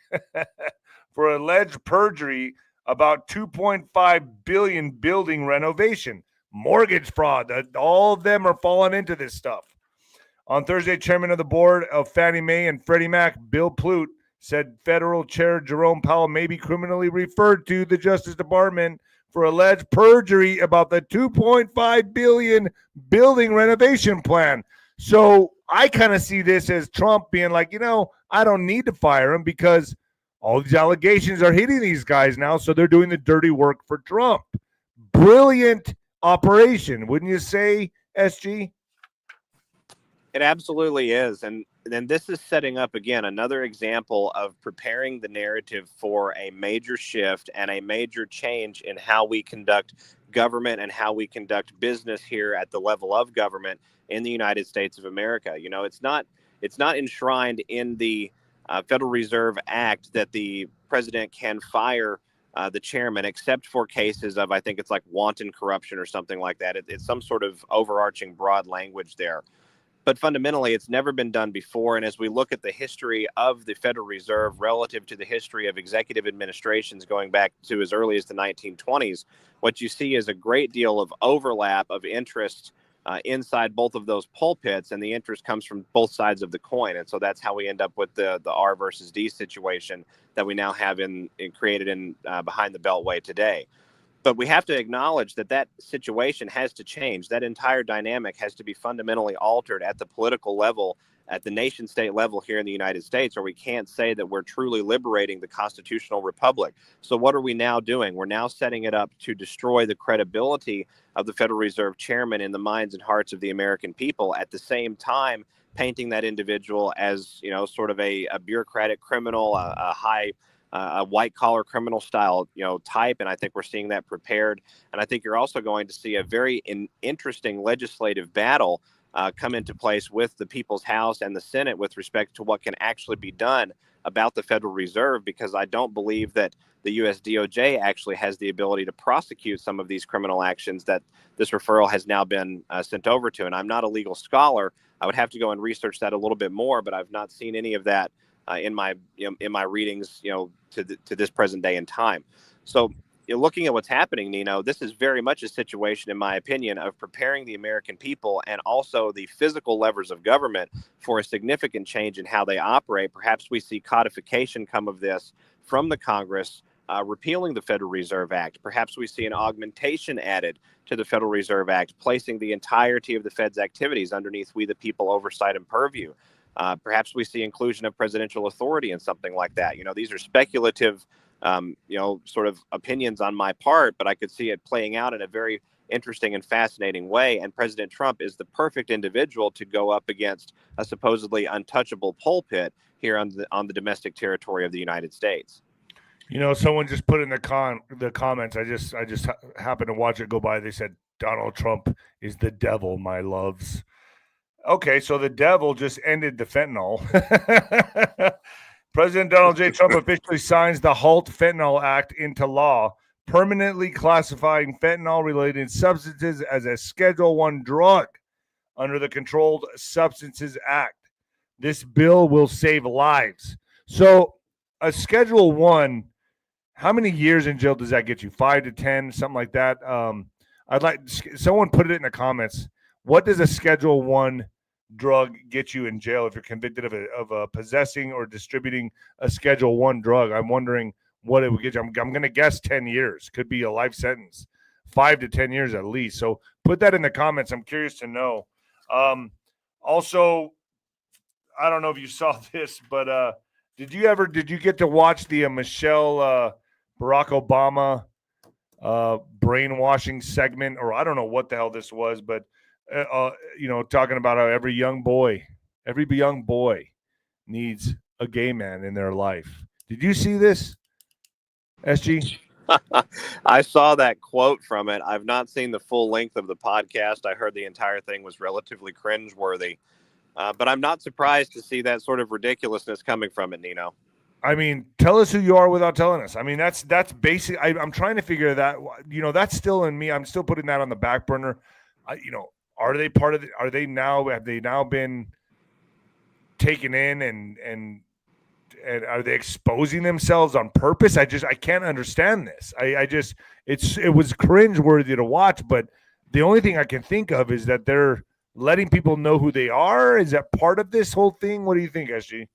for alleged perjury about $2.5 billion building renovation, mortgage fraud. All of them are falling into this stuff. On Thursday, chairman of the board of Fannie Mae and Freddie Mac, Bill Plute, said federal chair Jerome Powell may be criminally referred to the Justice Department for alleged perjury about the $2.5 billion building renovation plan. So I kind of see this as Trump being like, I don't need to fire him because all these allegations are hitting these guys now, so they're doing the dirty work for Trump. Brilliant operation, wouldn't you say, SG? It absolutely is. And then this is setting up, again, another example of preparing the narrative for a major shift and a major change in how we conduct government and how we conduct business here at the level of government in the United States of America. It's not enshrined in the Federal Reserve Act that the president can fire the chairman, except for cases of, I think it's like wanton corruption or something like that. It's some sort of overarching broad language there. But fundamentally, it's never been done before. And as we look at the history of the Federal Reserve relative to the history of executive administrations going back to as early as the 1920s, what you see is a great deal of overlap of interest inside both of those pulpits, and the interest comes from both sides of the coin. And so that's how we end up with the R versus D situation that we now have created in behind the Beltway today. But we have to acknowledge that situation has to change. That entire dynamic has to be fundamentally altered at the political level, at the nation state level here in the United States, or we can't say that we're truly liberating the constitutional republic. So what are we now doing? We're now setting it up to destroy the credibility of the Federal Reserve Chairman in the minds and hearts of the American people, at the same time painting that individual as, sort of a bureaucratic criminal, a white-collar criminal style, type, and I think we're seeing that prepared. And I think you're also going to see a very interesting legislative battle come into place with the People's House and the Senate with respect to what can actually be done about the Federal Reserve, because I don't believe that the U.S. DOJ actually has the ability to prosecute some of these criminal actions that this referral has now been sent over to. And I'm not a legal scholar. I would have to go and research that a little bit more, but I've not seen any of that in my readings, to this present day in time. So looking at what's happening, Nino, this is very much a situation, in my opinion, of preparing the American people and also the physical levers of government for a significant change in how they operate. Perhaps we see codification come of this from the Congress, repealing the Federal Reserve Act. Perhaps we see an augmentation added to the Federal Reserve Act, placing the entirety of the Fed's activities underneath we the people oversight and purview. Perhaps we see inclusion of presidential authority in something like that. These are speculative sort of opinions on my part, but I could see it playing out in a very interesting and fascinating way. And President Trump is the perfect individual to go up against a supposedly untouchable pulpit here on the domestic territory of the United States. Someone just put in the comments. I just happened to watch it go by. They said Donald Trump is the devil, my loves. Okay, so the devil just ended the fentanyl. President Donald J. Trump officially signs the HALT Fentanyl Act into law, permanently classifying fentanyl-related substances as a Schedule I drug under the Controlled Substances Act. This bill will save lives. So a Schedule I, how many years in jail does that get you? 5 to 10, something like that? I'd like someone put it in the comments. What does a Schedule I drug get you in jail if you're convicted of possessing or distributing a Schedule I drug? I'm wondering what it would get you. I'm going to guess 10 years. Could be a life sentence, 5 to 10 years at least. So put that in the comments. I'm curious to know. Also, I don't know if you saw this, but did you get to watch the Michelle Barack Obama brainwashing segment, or I don't know what the hell this was, but talking about how every young boy needs a gay man in their life. Did you see this, SG? I saw that quote from it. I've not seen the full length of the podcast. I heard the entire thing was relatively cringeworthy, but I'm not surprised to see that sort of ridiculousness coming from it, Nino. I mean, tell us who you are without telling us. I mean, that's basic. I'm trying to figure that. That's still in me. I'm still putting that on the back burner. Are they part of it? Have they now been taken in and are they exposing themselves on purpose? I can't understand this. It was cringeworthy to watch, but the only thing I can think of is that they're letting people know who they are. Is that part of this whole thing? What do you think, SG?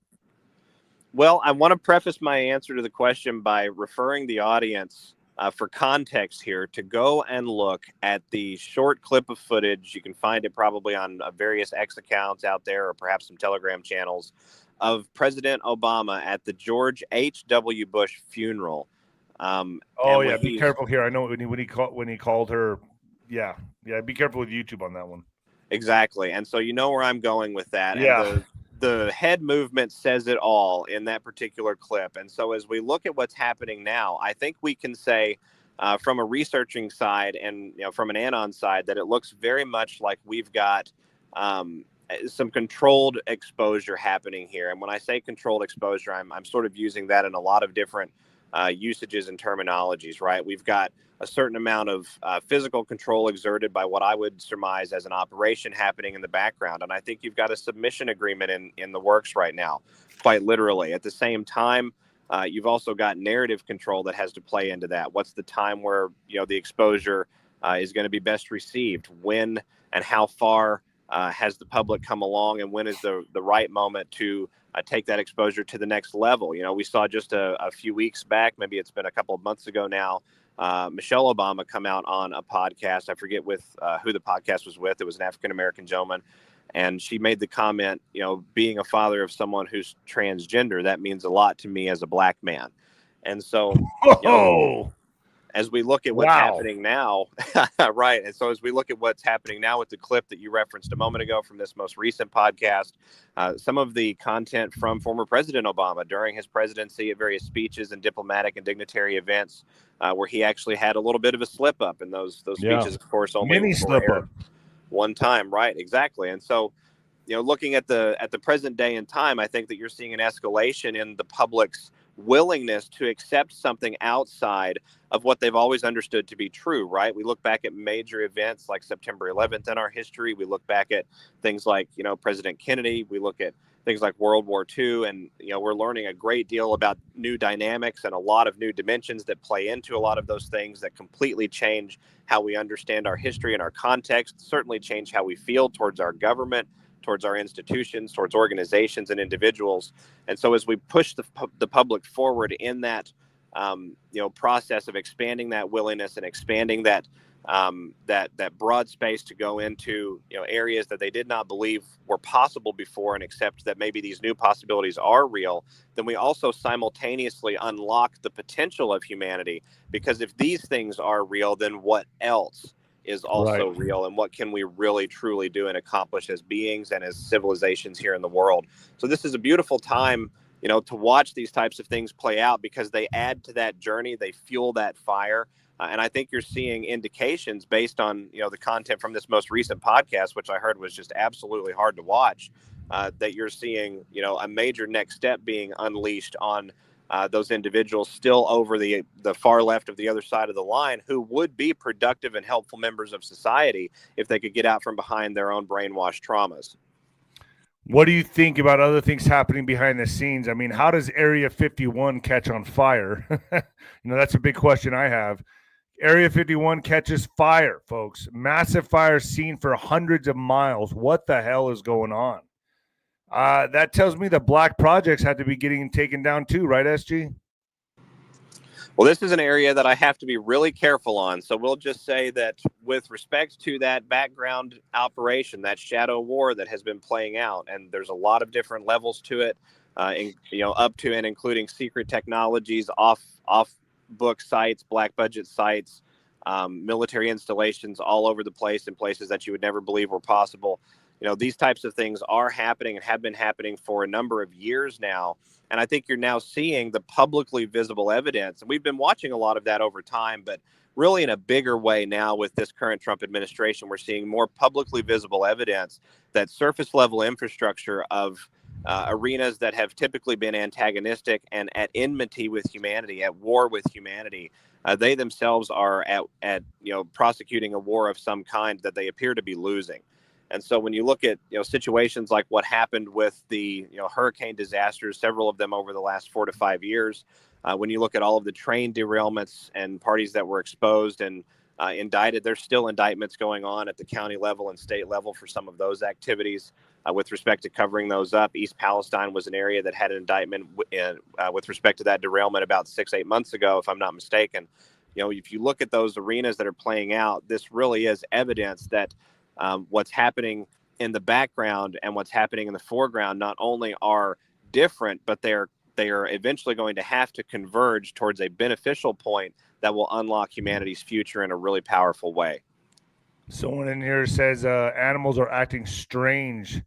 Well, I want to preface my answer to the question by referring the audience for context here to go and look at the short clip of footage. You can find it probably on various X accounts out there, or perhaps some Telegram channels, of President Obama at the George H.W. Bush funeral. Be careful here. I know when he called her. Yeah. Be careful with YouTube on that one. Exactly, and so you know where I'm going with that. Yeah. And the head movement says it all in that particular clip. And so as we look at what's happening now, I think we can say from a researching side and from an anon side that it looks very much like we've got some controlled exposure happening here. And when I say controlled exposure, I'm sort of using that in a lot of different usages and terminologies, right? We've got a certain amount of physical control exerted by what I would surmise as an operation happening in the background. And I think you've got a submission agreement in the works right now, quite literally. At the same time, you've also got narrative control that has to play into that. What's the time where the exposure is going to be best received? When and how far has the public come along, and when is the right moment to take that exposure to the next level? We saw just a few weeks back, maybe it's been a couple of months ago now, Michelle Obama come out on a podcast. I forget who the podcast was with. It was an African-American gentleman. And she made the comment, being a father of someone who's transgender, that means a lot to me as a black man. And so as we look at what's happening now, right. And so as we look at what's happening now with the clip that you referenced a moment ago from this most recent podcast, some of the content from former President Obama during his presidency at various speeches and diplomatic and dignitary events, where he actually had a little bit of a slip up, and those speeches, of course, only mini slip up. one time, right? Exactly. And so, looking at the present day and time, I think that you're seeing an escalation in the public's willingness to accept something outside of what they've always understood to be true, right? We look back at major events like September 11th in our history. We look back at things like, President Kennedy. We look at things like World War II, and we're learning a great deal about new dynamics and a lot of new dimensions that play into a lot of those things that completely change how we understand our history and our context, certainly change how we feel towards our government, towards our institutions, towards organizations and individuals. And so as we push the public forward in that process of expanding that willingness and expanding that broad space to go into areas that they did not believe were possible before, and accept that maybe these new possibilities are real, then we also simultaneously unlock the potential of humanity. Because if these things are real, then what else is also real, and what can we really truly do and accomplish as beings and as civilizations here in the world? So this is a beautiful time, to watch these types of things play out, because they add to that journey, they fuel that fire. And I think you're seeing indications based on, the content from this most recent podcast, which I heard was just absolutely hard to watch, that you're seeing, a major next step being unleashed on those individuals still over the far left of the other side of the line, who would be productive and helpful members of society if they could get out from behind their own brainwashed traumas. What do you think about other things happening behind the scenes? I mean, how does Area 51 catch on fire? That's a big question I have. Area 51 catches fire, folks. Massive fire seen for hundreds of miles. What the hell is going on? That tells me the black projects had to be getting taken down too, right, SG? Well, this is an area that I have to be really careful on. So we'll just say that with respect to that background operation, that shadow war that has been playing out, and there's a lot of different levels to it, up to and including secret technologies, off book sites, black budget sites, military installations all over the place in places that you would never believe were possible. These types of things are happening and have been happening for a number of years now. And I think you're now seeing the publicly visible evidence. And we've been watching a lot of that over time, but really in a bigger way now with this current Trump administration, we're seeing more publicly visible evidence that surface level infrastructure of arenas that have typically been antagonistic and at enmity with humanity, at war with humanity, they themselves are at prosecuting a war of some kind that they appear to be losing. And so when you look at situations like what happened with the hurricane disasters, several of them over the last 4 to 5 years, when you look at all of the train derailments and parties that were exposed and indicted, there's still indictments going on at the county level and state level for some of those activities. With respect to covering those up, East Palestine was an area that had an indictment with respect to that derailment about 6-8 months ago, if I'm not mistaken. If you look at those arenas that are playing out, this really is evidence that what's happening in the background and what's happening in the foreground not only are different, but they are eventually going to have to converge towards a beneficial point that will unlock humanity's future in a really powerful way. Someone in here says animals are acting strange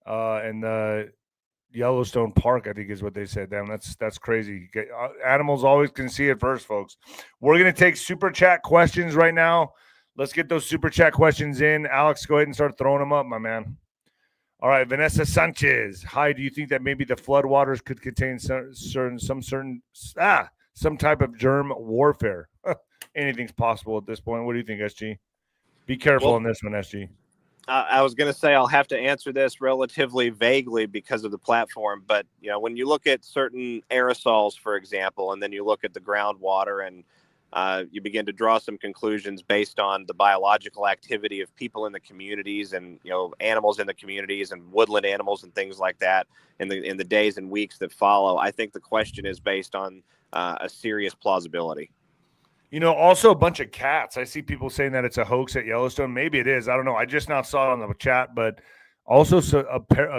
in the Yellowstone Park, I think is what they said. Damn, that's crazy. Animals always can see it first, folks. We're going to take super chat questions right now. Let's get those super chat questions in. Alex, go ahead and start throwing them up, my man. All right, Vanessa Sanchez. Hi, do you think that maybe the floodwaters could contain some type of germ warfare? Anything's possible at this point. What do you think, SG? Be careful on this one, SG. I was going to say I'll have to answer this relatively vaguely because of the platform. But, when you look at certain aerosols, for example, and then you look at the groundwater and you begin to draw some conclusions based on the biological activity of people in the communities and, animals in the communities and woodland animals and things like that in the days and weeks that follow. I think the question is based on a serious plausibility. Also a bunch of cats. I see people saying that it's a hoax at Yellowstone. Maybe it is. I don't know. I just now saw it on the chat, but also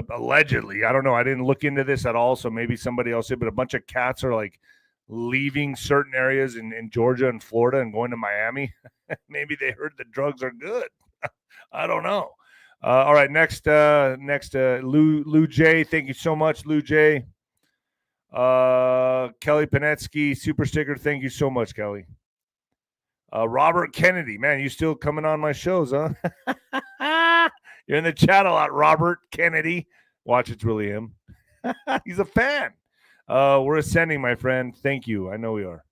allegedly, I don't know. I didn't look into this at all, so maybe somebody else did, but a bunch of cats are like leaving certain areas in Georgia and Florida and going to Miami. Maybe they heard the drugs are good. I don't know. All right, next, Lou J. Thank you so much, Lou J. Kelly Panetsky, super sticker. Thank you so much, Kelly. Robert Kennedy, man, you still coming on my shows, huh? You're in the chat a lot, Robert Kennedy. Watch, it's really him. He's a fan. We're ascending, my friend. Thank you. I know we are.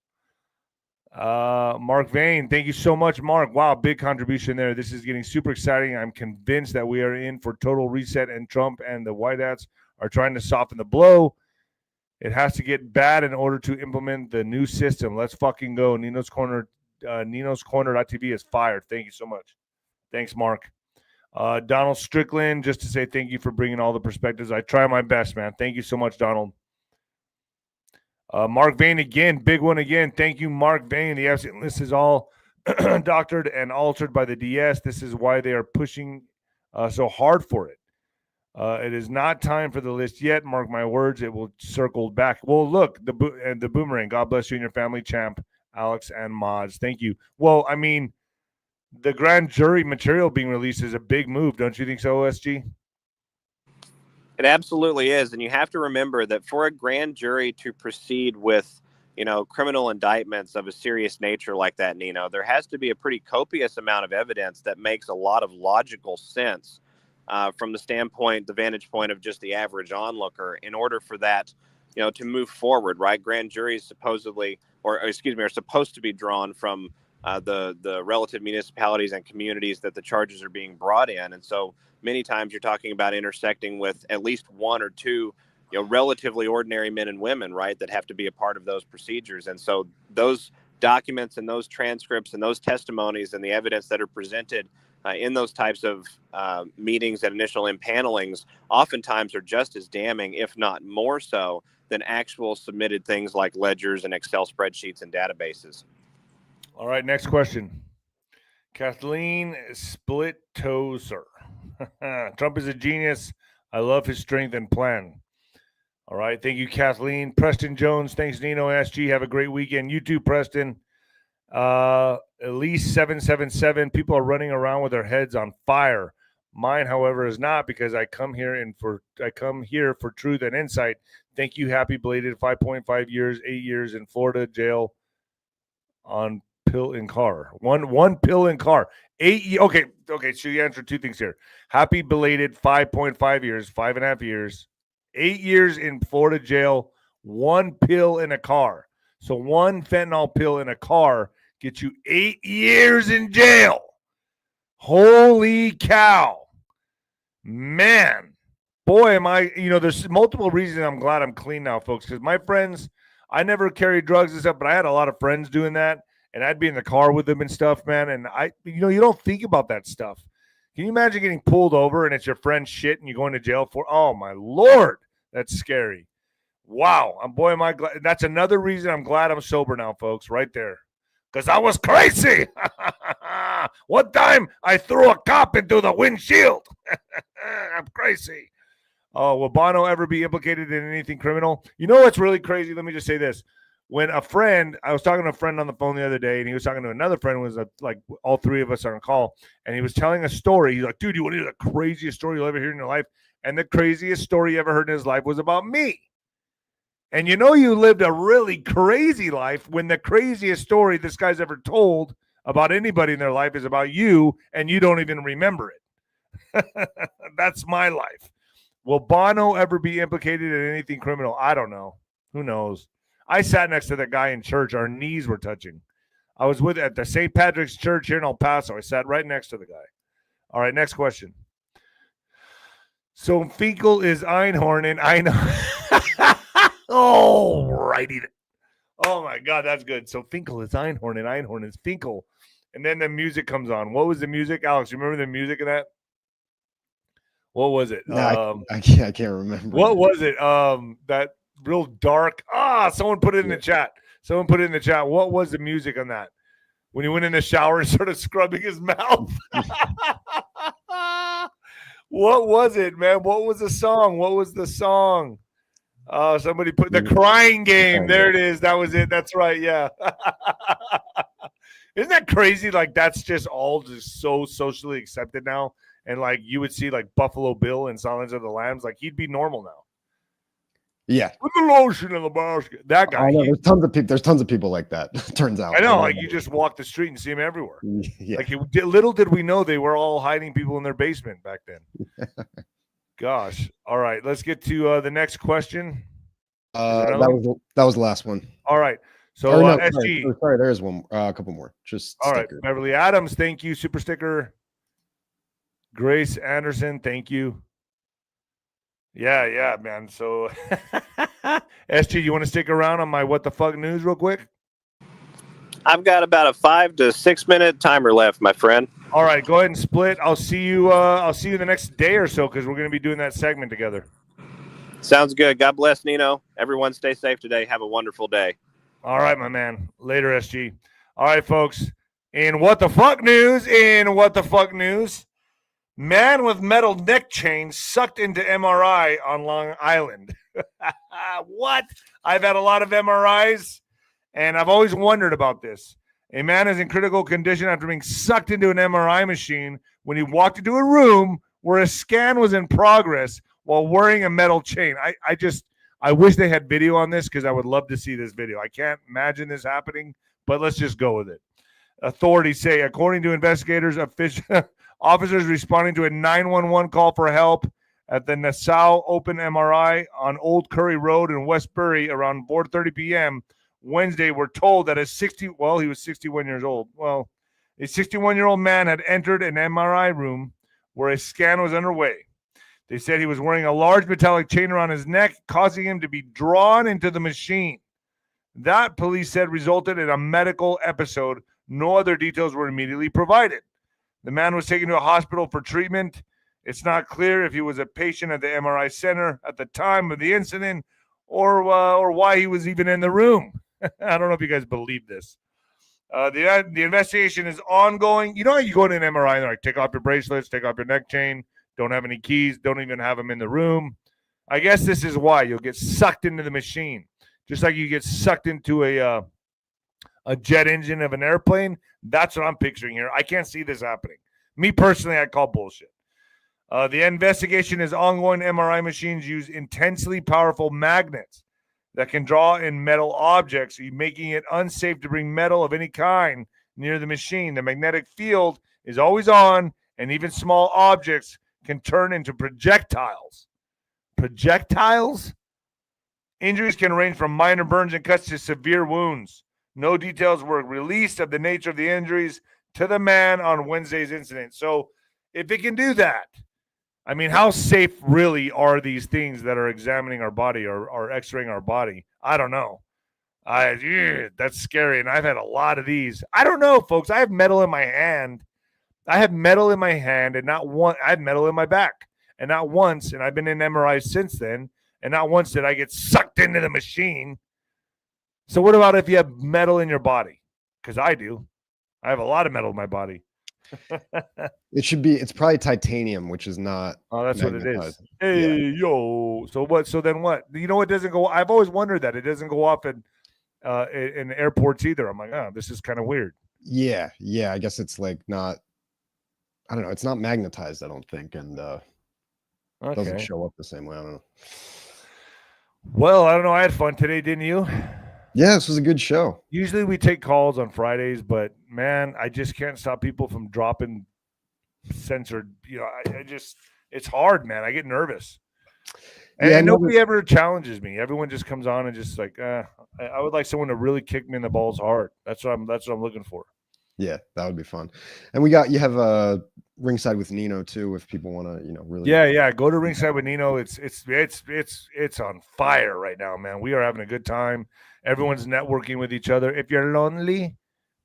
Mark Vane, thank you so much, Mark. Wow, big contribution there. This is getting super exciting. I'm convinced that we are in for total reset, and Trump and the White Hats are trying to soften the blow. It has to get bad in order to implement the new system. Let's fucking go. Nino's Corner.tv is fired. Thank you so much. Thanks, Mark. Donald Strickland, just to say thank you for bringing all the perspectives. I try my best, man. Thank you so much, Donald. Mark Vane again, big one again. Thank you, Mark Vane. The absent list is all doctored and altered by the DS. This is why they are pushing so hard for it. It is not time for the list yet. Mark my words, it will circle back. Well, look, the boomerang. God bless you and your family, champ, Alex and Mods. Thank you. Well, I mean, the grand jury material being released is a big move. Don't you think so, OSG? It absolutely is. And you have to remember that for a grand jury to proceed with, criminal indictments of a serious nature like that, Nino, there has to be a pretty copious amount of evidence that makes a lot of logical sense from the vantage point of just the average onlooker in order for that, to move forward, right? Grand juries are supposed to be drawn from the relative municipalities and communities that the charges are being brought in. And so many times you're talking about intersecting with at least one or two, relatively ordinary men and women, right, that have to be a part of those procedures. And so those documents and those transcripts and those testimonies and the evidence that are presented in those types of meetings and initial impanelings oftentimes are just as damning, if not more so, than actual submitted things like ledgers and Excel spreadsheets and databases. All right, next question. Kathleen Splittoser. Trump is a genius. I love his strength and plan. All right, thank you, Kathleen. Preston Jones, thanks, Nino SG. Have a great weekend. You too, Preston. At least 777. People are running around with their heads on fire. Mine, however, is not, because I come here for truth and insight. Thank you. Happy belated 5.5 years, 8 years in Florida jail on pill in car. One pill in car. 8 okay. So you answered two things here. Happy belated 5.5 years, 5.5 years, 8 years in Florida jail, one pill in a car. So one fentanyl pill in a car gets you 8 years in jail. Holy cow. Man. Boy, am I, there's multiple reasons I'm glad I'm clean now, folks, because my friends, I never carried drugs and stuff, but I had a lot of friends doing that, and I'd be in the car with them and stuff, man, and you don't think about that stuff. Can you imagine getting pulled over and it's your friend's shit and you're going to jail for, oh, my Lord, that's scary. Wow. Boy, am I glad. That's another reason I'm glad I'm sober now, folks, right there. Because I was crazy. One time I threw a cop into the windshield. I'm crazy. Oh, will Bono ever be implicated in anything criminal? You know what's really crazy? Let me just say this. When I was talking to a friend on the phone the other day, and he was talking to another friend, was like all three of us are on call, and he was telling a story. He's like, dude, you want to hear the craziest story you'll ever hear in your life? And the craziest story he ever heard in his life was about me. And you lived a really crazy life when the craziest story this guy's ever told about anybody in their life is about you, and you don't even remember it. That's my life. Will Bono ever be implicated in anything criminal? I don't know. Who knows? I sat next to that guy in church. Our knees were touching. I was at the St. Patrick's Church here in El Paso. I sat right next to the guy. All right, next question. So Finkel is Einhorn, and I know. Oh, righty. Oh, my God, that's good. So Finkel is Einhorn, and Einhorn is Finkel. And then the music comes on. What was the music, Alex? You remember the music of that? What was it? No, I can't remember. What was it? That real dark. Someone put it in the chat. What was the music on that? When he went in the shower and started scrubbing his mouth. What was it, man? What was the song? Somebody put the Crying Game. There it is. That was it. That's right. Yeah. Isn't that crazy? Like, that's just all just so socially accepted now. And like you would see like Buffalo Bill and Silence of the Lambs, like he'd be normal now. Yeah. Put the lotion in the basket. That guy. I know, there's tons of people. There's tons of people like that. Turns out. I know, like you just walk the street and see him everywhere. Yeah. Like little did we know they were all hiding people in their basement back then. Gosh. All right, let's get to the next question. That was the last one. All right. So SG. Sorry, there is one. A couple more. Just all stickers. Right. Beverly Adams, thank you. Super sticker. Grace Anderson, thank you. Yeah, man. So, SG, you want to stick around on my what the fuck news real quick? I've got about a 5 to 6 minute timer left, my friend. All right, go ahead and split. I'll see you the next day or so because we're going to be doing that segment together. Sounds good. God bless, Nino. Everyone stay safe today. Have a wonderful day. All right, my man. Later, SG. All right, folks. In what the fuck news? Man with metal neck chain sucked into MRI on Long Island. What? I've had a lot of MRIs, and I've always wondered about this. A man is in critical condition after being sucked into an MRI machine when he walked into a room where a scan was in progress while wearing a metal chain. I wish they had video on this because I would love to see this video. I can't imagine this happening, but let's just go with it. Authorities say, according to investigators, officers responding to a 911 call for help at the Nassau Open MRI on Old Curry Road in Westbury around 4:30 p.m. Wednesday were told that he was 61 years old. Well, a 61-year-old man had entered an MRI room where a scan was underway. They said he was wearing a large metallic chain around his neck, causing him to be drawn into the machine. That, police said, resulted in a medical episode. No other details were immediately provided. The man was taken to a hospital for treatment. It's not clear if he was a patient at the MRI center at the time of the incident or why he was even in the room. I don't know if you guys believe this. The investigation is ongoing. You know how you go to an MRI and they're like, take off your bracelets, take off your neck chain, don't have any keys, don't even have them in the room. I guess this is why you'll get sucked into the machine. Just like you get sucked into a jet engine of an airplane. That's what I'm picturing here. I can't see this happening. Me personally, I call bullshit. The investigation is ongoing. MRI machines use intensely powerful magnets that can draw in metal objects, making it unsafe to bring metal of any kind near the machine. The magnetic field is always on, and even small objects can turn into projectiles. Projectiles? Injuries can range from minor burns and cuts to severe wounds. No details were released of the nature of the injuries to the man on Wednesday's incident. So if it can do that, I mean, how safe really are these things that are examining our body or x-raying our body? I don't know. That's scary, and I've had a lot of these. I don't know, folks. I have metal in my hand. And not one. I had metal in my back, and not once, and I've been in MRIs since then, and not once did I get sucked into the machine. So what about if you have metal in your body? Because I do. I have a lot of metal in my body. It's probably titanium, which is not. Oh, that's what it is. Hey, yeah. Yo. So what? So then what? You know, it doesn't go. I've always wondered that it doesn't go off in airports either. I'm like, oh, this is kind of weird. Yeah. I guess it's like not. I don't know. It's not magnetized, I don't think, and doesn't show up the same way. I don't know. Well, I don't know. I had fun today, didn't you? Yeah, this was a good show. Usually we take calls on Fridays, but man, I just can't stop people from dropping censored. You know, it's hard, man. I get nervous. And nobody ever challenges me. Everyone just comes on and just like, I would like someone to really kick me in the balls hard. That's what I'm looking for. Yeah, that would be fun. And you have Ringside with Nino too, if people want to, really. Yeah. Go to Ringside with Nino. It's on fire right now, man. We are having a good time. Everyone's networking with each other. If you're lonely,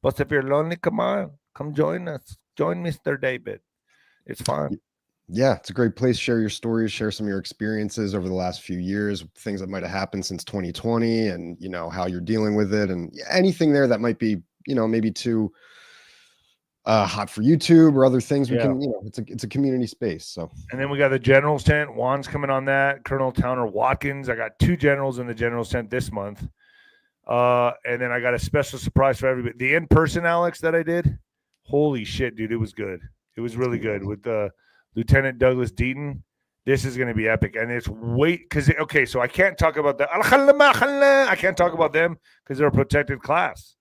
come join us. Join Mr. David. It's fun. Yeah, it's a great place. Share your stories, share some of your experiences over the last few years, things that might have happened since 2020, and how you're dealing with it, and anything there that might be, maybe too hot for YouTube or other things. We can, it's a community space. So, and then we got the General's tent. Juan's coming on that. Colonel Towner Watkins. I got 2 generals in the General's tent this month. And then I got a special surprise for everybody. The in-person Alex that I did. Holy shit, dude. It was good. It was really good with Lieutenant Douglas Deaton. This is going to be epic, and it's because okay, so I can't talk about I can't talk about them because they're a protected class,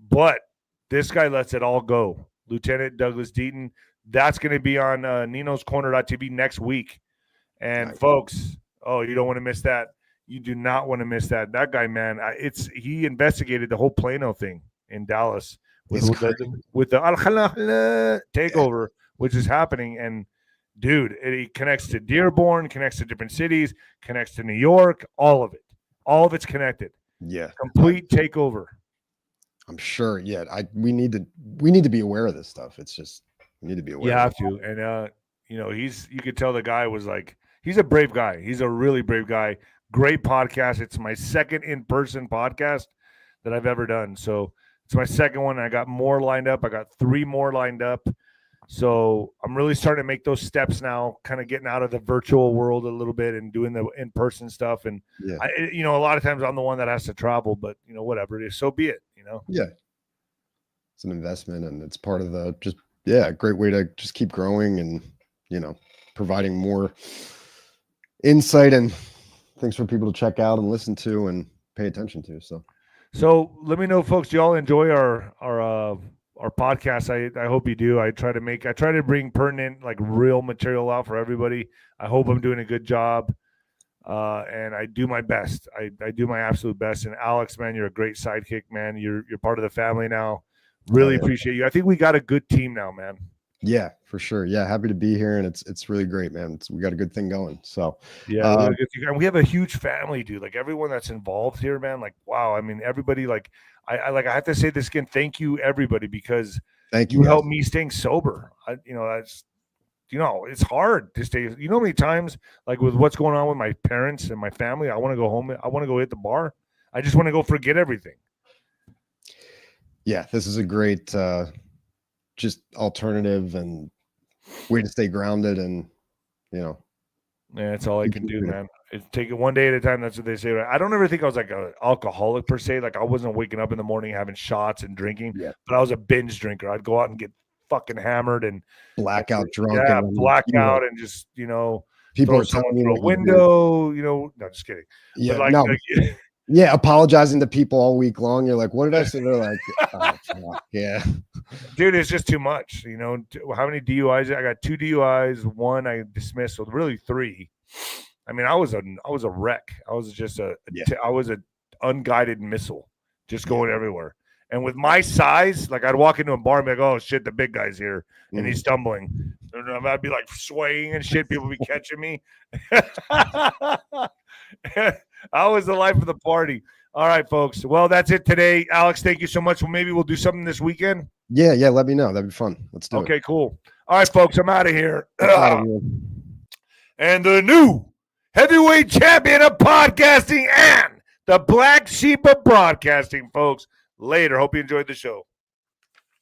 but this guy lets it all go. Lieutenant Douglas Deaton. That's going to be on Nino's Corner.tv next week, and Nice. folks, oh, you don't want to miss that. You do not want to miss that. That guy, man, he investigated the whole Plano thing in Dallas with the takeover, which is happening, and. Dude, it connects to Dearborn, connects to different cities, connects to New York, all of it. All of it's connected. Yeah. Complete takeover. I'm sure. Yeah. We need to be aware of this stuff. It's just, we need to be aware. You have to. And you could tell the guy was like, he's a brave guy. He's a really brave guy. Great podcast. It's my second in-person podcast that I've ever done. So it's my second one. I got more lined up. I got 3 more lined up. So I'm really starting to make those steps now, kind of getting out of the virtual world a little bit and doing the in-person stuff. And, a lot of times I'm the one that has to travel, but, whatever it is, so be it, Yeah. It's an investment, and it's part of a great way to just keep growing and, providing more insight and things for people to check out and listen to and pay attention to. So let me know, folks, do y'all enjoy our podcast? I hope you do. I try to bring pertinent, like, real material out for everybody. I hope I'm doing a good job. And I do my best. I do my absolute best. And Alex, man, you're a great sidekick, man. You're part of the family now. Really appreciate you. I think we got a good team now, man. Yeah, for sure. Yeah, happy to be here, and it's really great, man. We got a good thing going. So yeah, and we have a huge family, dude. Like, everyone that's involved here, man. Like, wow. I mean, everybody. Like, I have to say this again. Thank you, everybody, because you helped me staying sober. That's it's hard to stay. How many times, like, with what's going on with my parents and my family, I want to go home. I want to go hit the bar. I just want to go forget everything. Yeah, this is a great just alternative and way to stay grounded, and yeah, that's all I can do, man. It's take it one day at a time. That's what they say. I don't ever think I was like an alcoholic per se. Like, I wasn't waking up in the morning having shots and drinking, but I was a binge drinker. I'd go out and get fucking hammered and blackout drunk. Yeah, blackout and just people throw are someone telling through a window. No, just kidding. Yeah, but yeah, apologizing to people all week long. You're like, what did I say? They're like, oh, fuck, yeah. Dude, it's just too much. How many DUIs? I got 2 DUIs, 1 I dismissed, so really 3. I mean, I was a wreck. I was just I was an unguided missile, just going everywhere. And with my size, like, I'd walk into a bar and be like, oh shit, the big guy's here, and he's stumbling. And I'd be like swaying and shit. People would be catching me. I was the life of the party. All right, folks. Well, that's it today. Alex, thank you so much. Well, maybe we'll do something this weekend. Yeah. Let me know. That'd be fun. Let's do it. Okay, cool. All right, folks. I'm out of here. And the new heavyweight champion of podcasting and the black sheep of broadcasting, folks. Later. Hope you enjoyed the show.